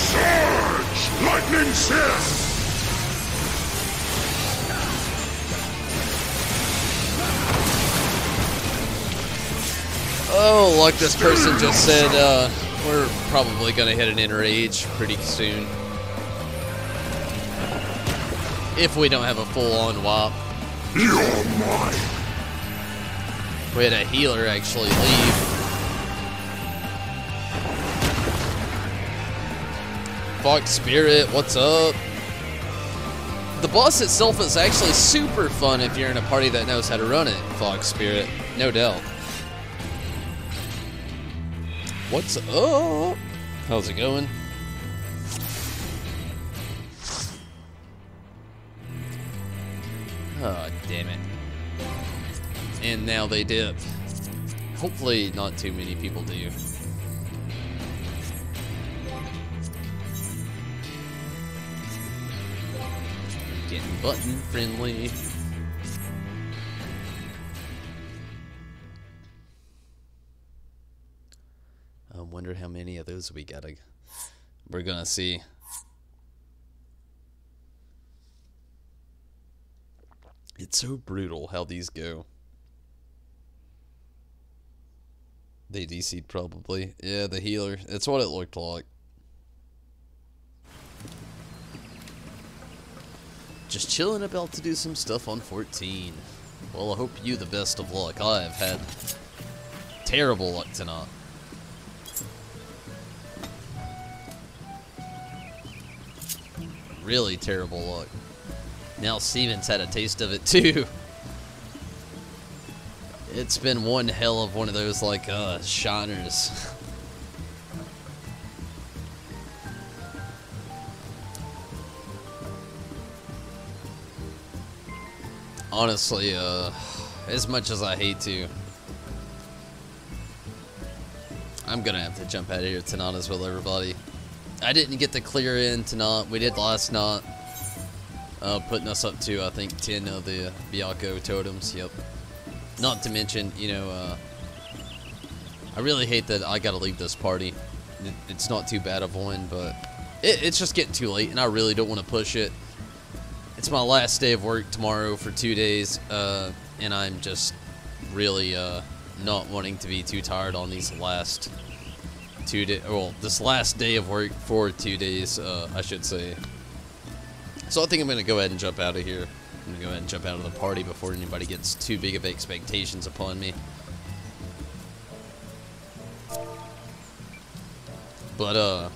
Speaker 3: Surge! Lightning Sith!
Speaker 1: Oh, like this person just said, we're probably gonna hit an enrage pretty soon. If we don't have a full-on WAP.
Speaker 3: You're mine.
Speaker 1: We had a healer actually leave. Fox Spirit, what's up? The boss itself is actually super fun if you're in a party that knows how to run it, Fox Spirit, no doubt. What's up? How's it going? Oh, damn it. And now they dip. Hopefully not too many people do. Getting button friendly. I wonder how many of those we gotta. We're gonna see. It's so brutal how these go. They DC'd probably. Yeah, the healer. That's what it looked like. Just chilling, about to do some stuff on 14. Well, I hope you the best of luck. I have had terrible luck tonight. Really terrible luck. Now Steven's had a taste of it too. It's been one hell of one of those like shiners. Honestly, as much as I hate to, I'm gonna have to jump out of here tonight as well, everybody. I didn't get to clear in tonight. We did last night, putting us up to I think 10 of the Byakko totems. Yep. Not to mention, you know, I really hate that I gotta leave this party. It's not too bad of one, but it's just getting too late, and I really don't want to push it. It's my last day of work tomorrow for 2 days, and I'm just really not wanting to be too tired on these last 2 days. Well, this last day of work for 2 days, I should say. So I think I'm going to go ahead and jump out of here. I'm going to go ahead and jump out of the party before anybody gets too big of expectations upon me. But,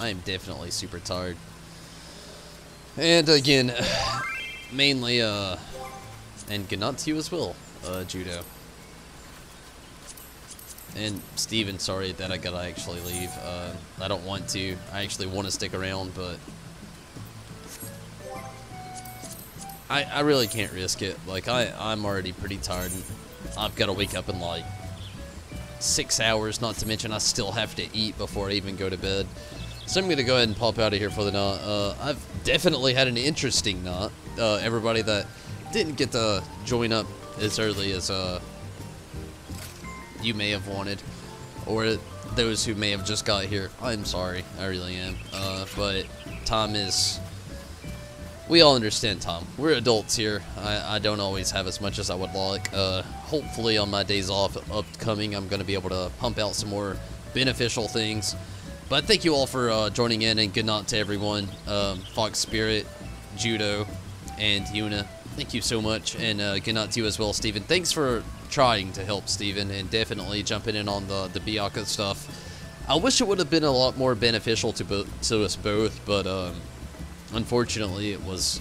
Speaker 1: I am definitely super tired. And again, mainly, and good night to you as well, Judo. And Steven, sorry that I gotta actually leave. I don't want to. I actually want to stick around, but I really can't risk it. Like, I'm already pretty tired. And I've got to wake up in like 6 hours, not to mention I still have to eat before I even go to bed. So I'm going to go ahead and pop out of here for the night. I've definitely had an interesting night. Everybody that didn't get to join up as early as you may have wanted, or those who may have just got here, I'm sorry. I really am. But time is... We all understand time. We're adults here. I don't always have as much as I would like. Hopefully on my days off upcoming, I'm going to be able to pump out some more beneficial things. But thank you all for joining in, and good night to everyone. Fox Spirit, Judo, and Yuna, thank you so much. And good night to you as well, Steven. Thanks for trying to help, Steven, and definitely jumping in on the Byakko stuff. I wish it would have been a lot more beneficial to us both, but unfortunately it was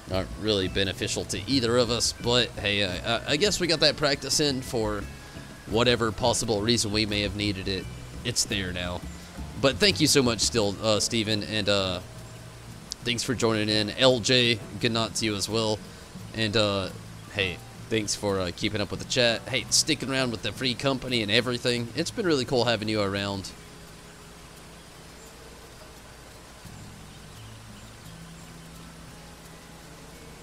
Speaker 1: not really beneficial to either of us. But hey, I guess we got that practice in for whatever possible reason we may have needed it. It's there now. But thank you so much still, Steven, and thanks for joining in. LJ, good night to you as well. And hey, thanks for keeping up with the chat. Hey, sticking around with the free company and everything. It's been really cool having you around.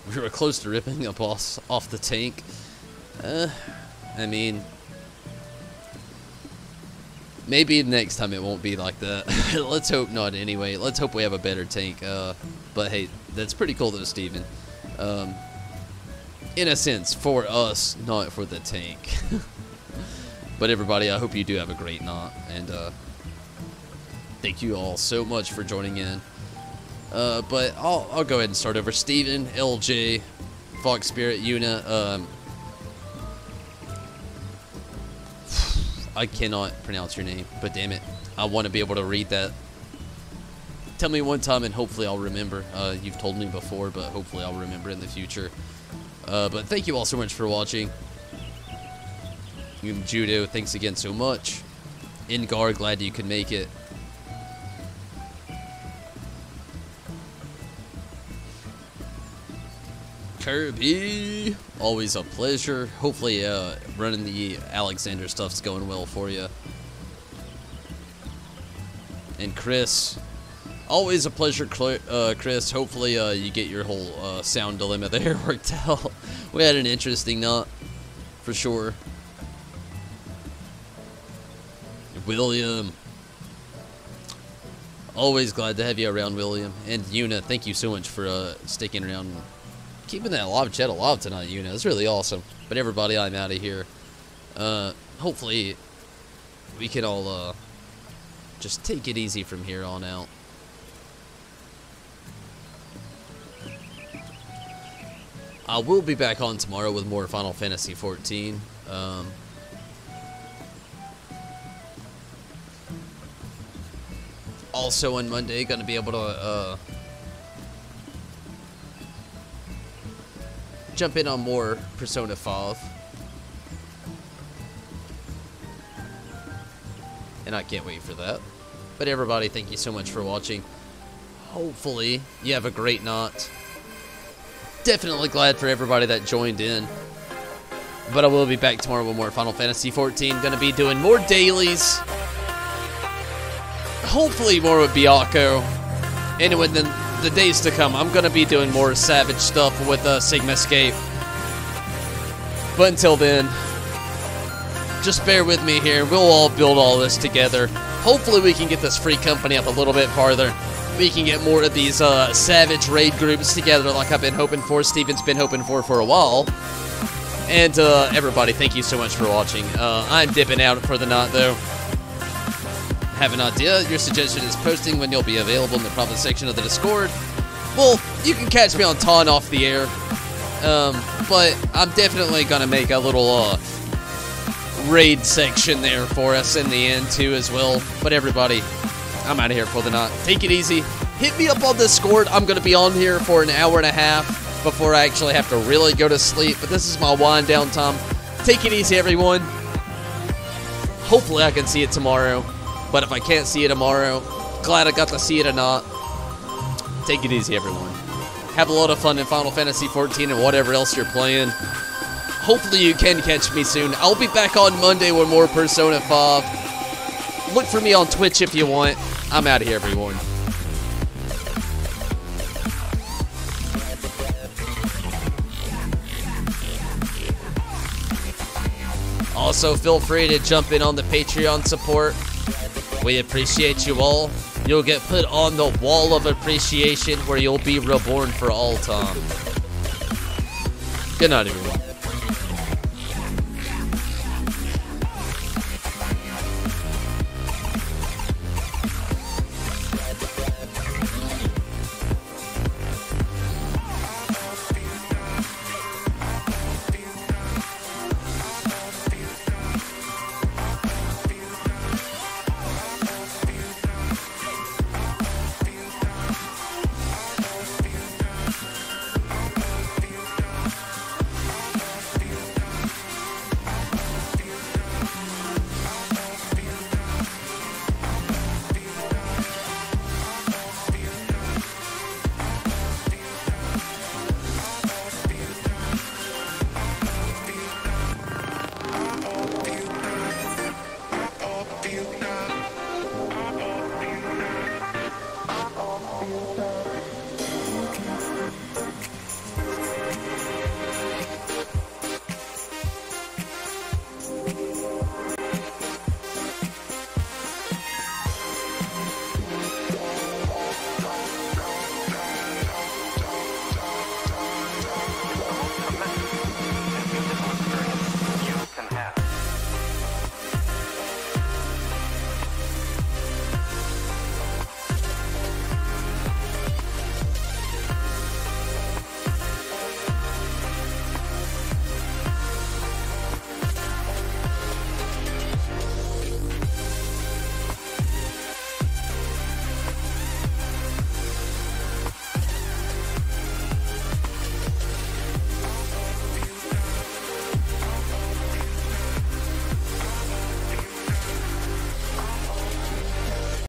Speaker 1: We were close to ripping a boss off the tank. I mean, maybe next time it won't be like that. Let's hope not anyway. Let's hope we have a better tank. But hey, that's pretty cool though, Steven. In a sense, for us, not for the tank. But everybody, I hope you do have a great night, and thank you all so much for joining in. But I'll go ahead and start over. Steven, LJ, Fox Spirit, Una. I cannot pronounce your name, but damn it, I want to be able to read that. Tell me one time, and hopefully I'll remember. You've told me before, but hopefully I'll remember in the future. But thank you all so much for watching. Judo, thanks again so much. Ingar, glad you could make it. Kirby, always a pleasure. Hopefully running the Alexander stuff's going well for you. And Chris, always a pleasure, Chris. Hopefully you get your whole sound dilemma there worked out. We had an interesting night, for sure. William, always glad to have you around, William. And Una, thank you so much for sticking around, keeping that live chat alive tonight, Una. It's really awesome. But everybody, I'm out of here. Hopefully we can all just take it easy from here on out. I will be back on tomorrow with more Final Fantasy XIV. Also on Monday, gonna be able to jump in on more Persona 5. And I can't wait for that. But everybody, thank you so much for watching. Hopefully you have a great night. Definitely glad for everybody that joined in. But I will be back tomorrow with more Final Fantasy XIV. Gonna be doing more dailies. Hopefully more with Byakko. And within the days to come, I'm going to be doing more Savage stuff with Sigma Escape. But until then, just bear with me here. We'll all build all this together. Hopefully we can get this free company up a little bit farther. We can get more of these Savage raid groups together like I've been hoping for. Steven's been hoping for a while. And everybody, thank you so much for watching. I'm dipping out for the night though. Have an idea? Your suggestion is posting when you'll be available in the private section of the Discord. Well, you can catch me on Tawn off the air. But I'm definitely gonna make a little raid section there for us in the end too as well. But everybody, I'm out of here for the night. Take it easy. Hit me up on Discord. I'm gonna be on here for an hour and a half before I actually have to really go to sleep. But this is my wind down time. Take it easy, everyone. Hopefully I can see it tomorrow. But if I can't see it tomorrow, glad I got to see it or not. Take it easy, everyone. Have a lot of fun in Final Fantasy XIV and whatever else you're playing. Hopefully you can catch me soon. I'll be back on Monday with more Persona 5. Look for me on Twitch if you want. I'm out of here, everyone. Also, feel free to jump in on the Patreon support. We appreciate you all. You'll get put on the wall of appreciation where you'll be reborn for all time. Good night, everyone.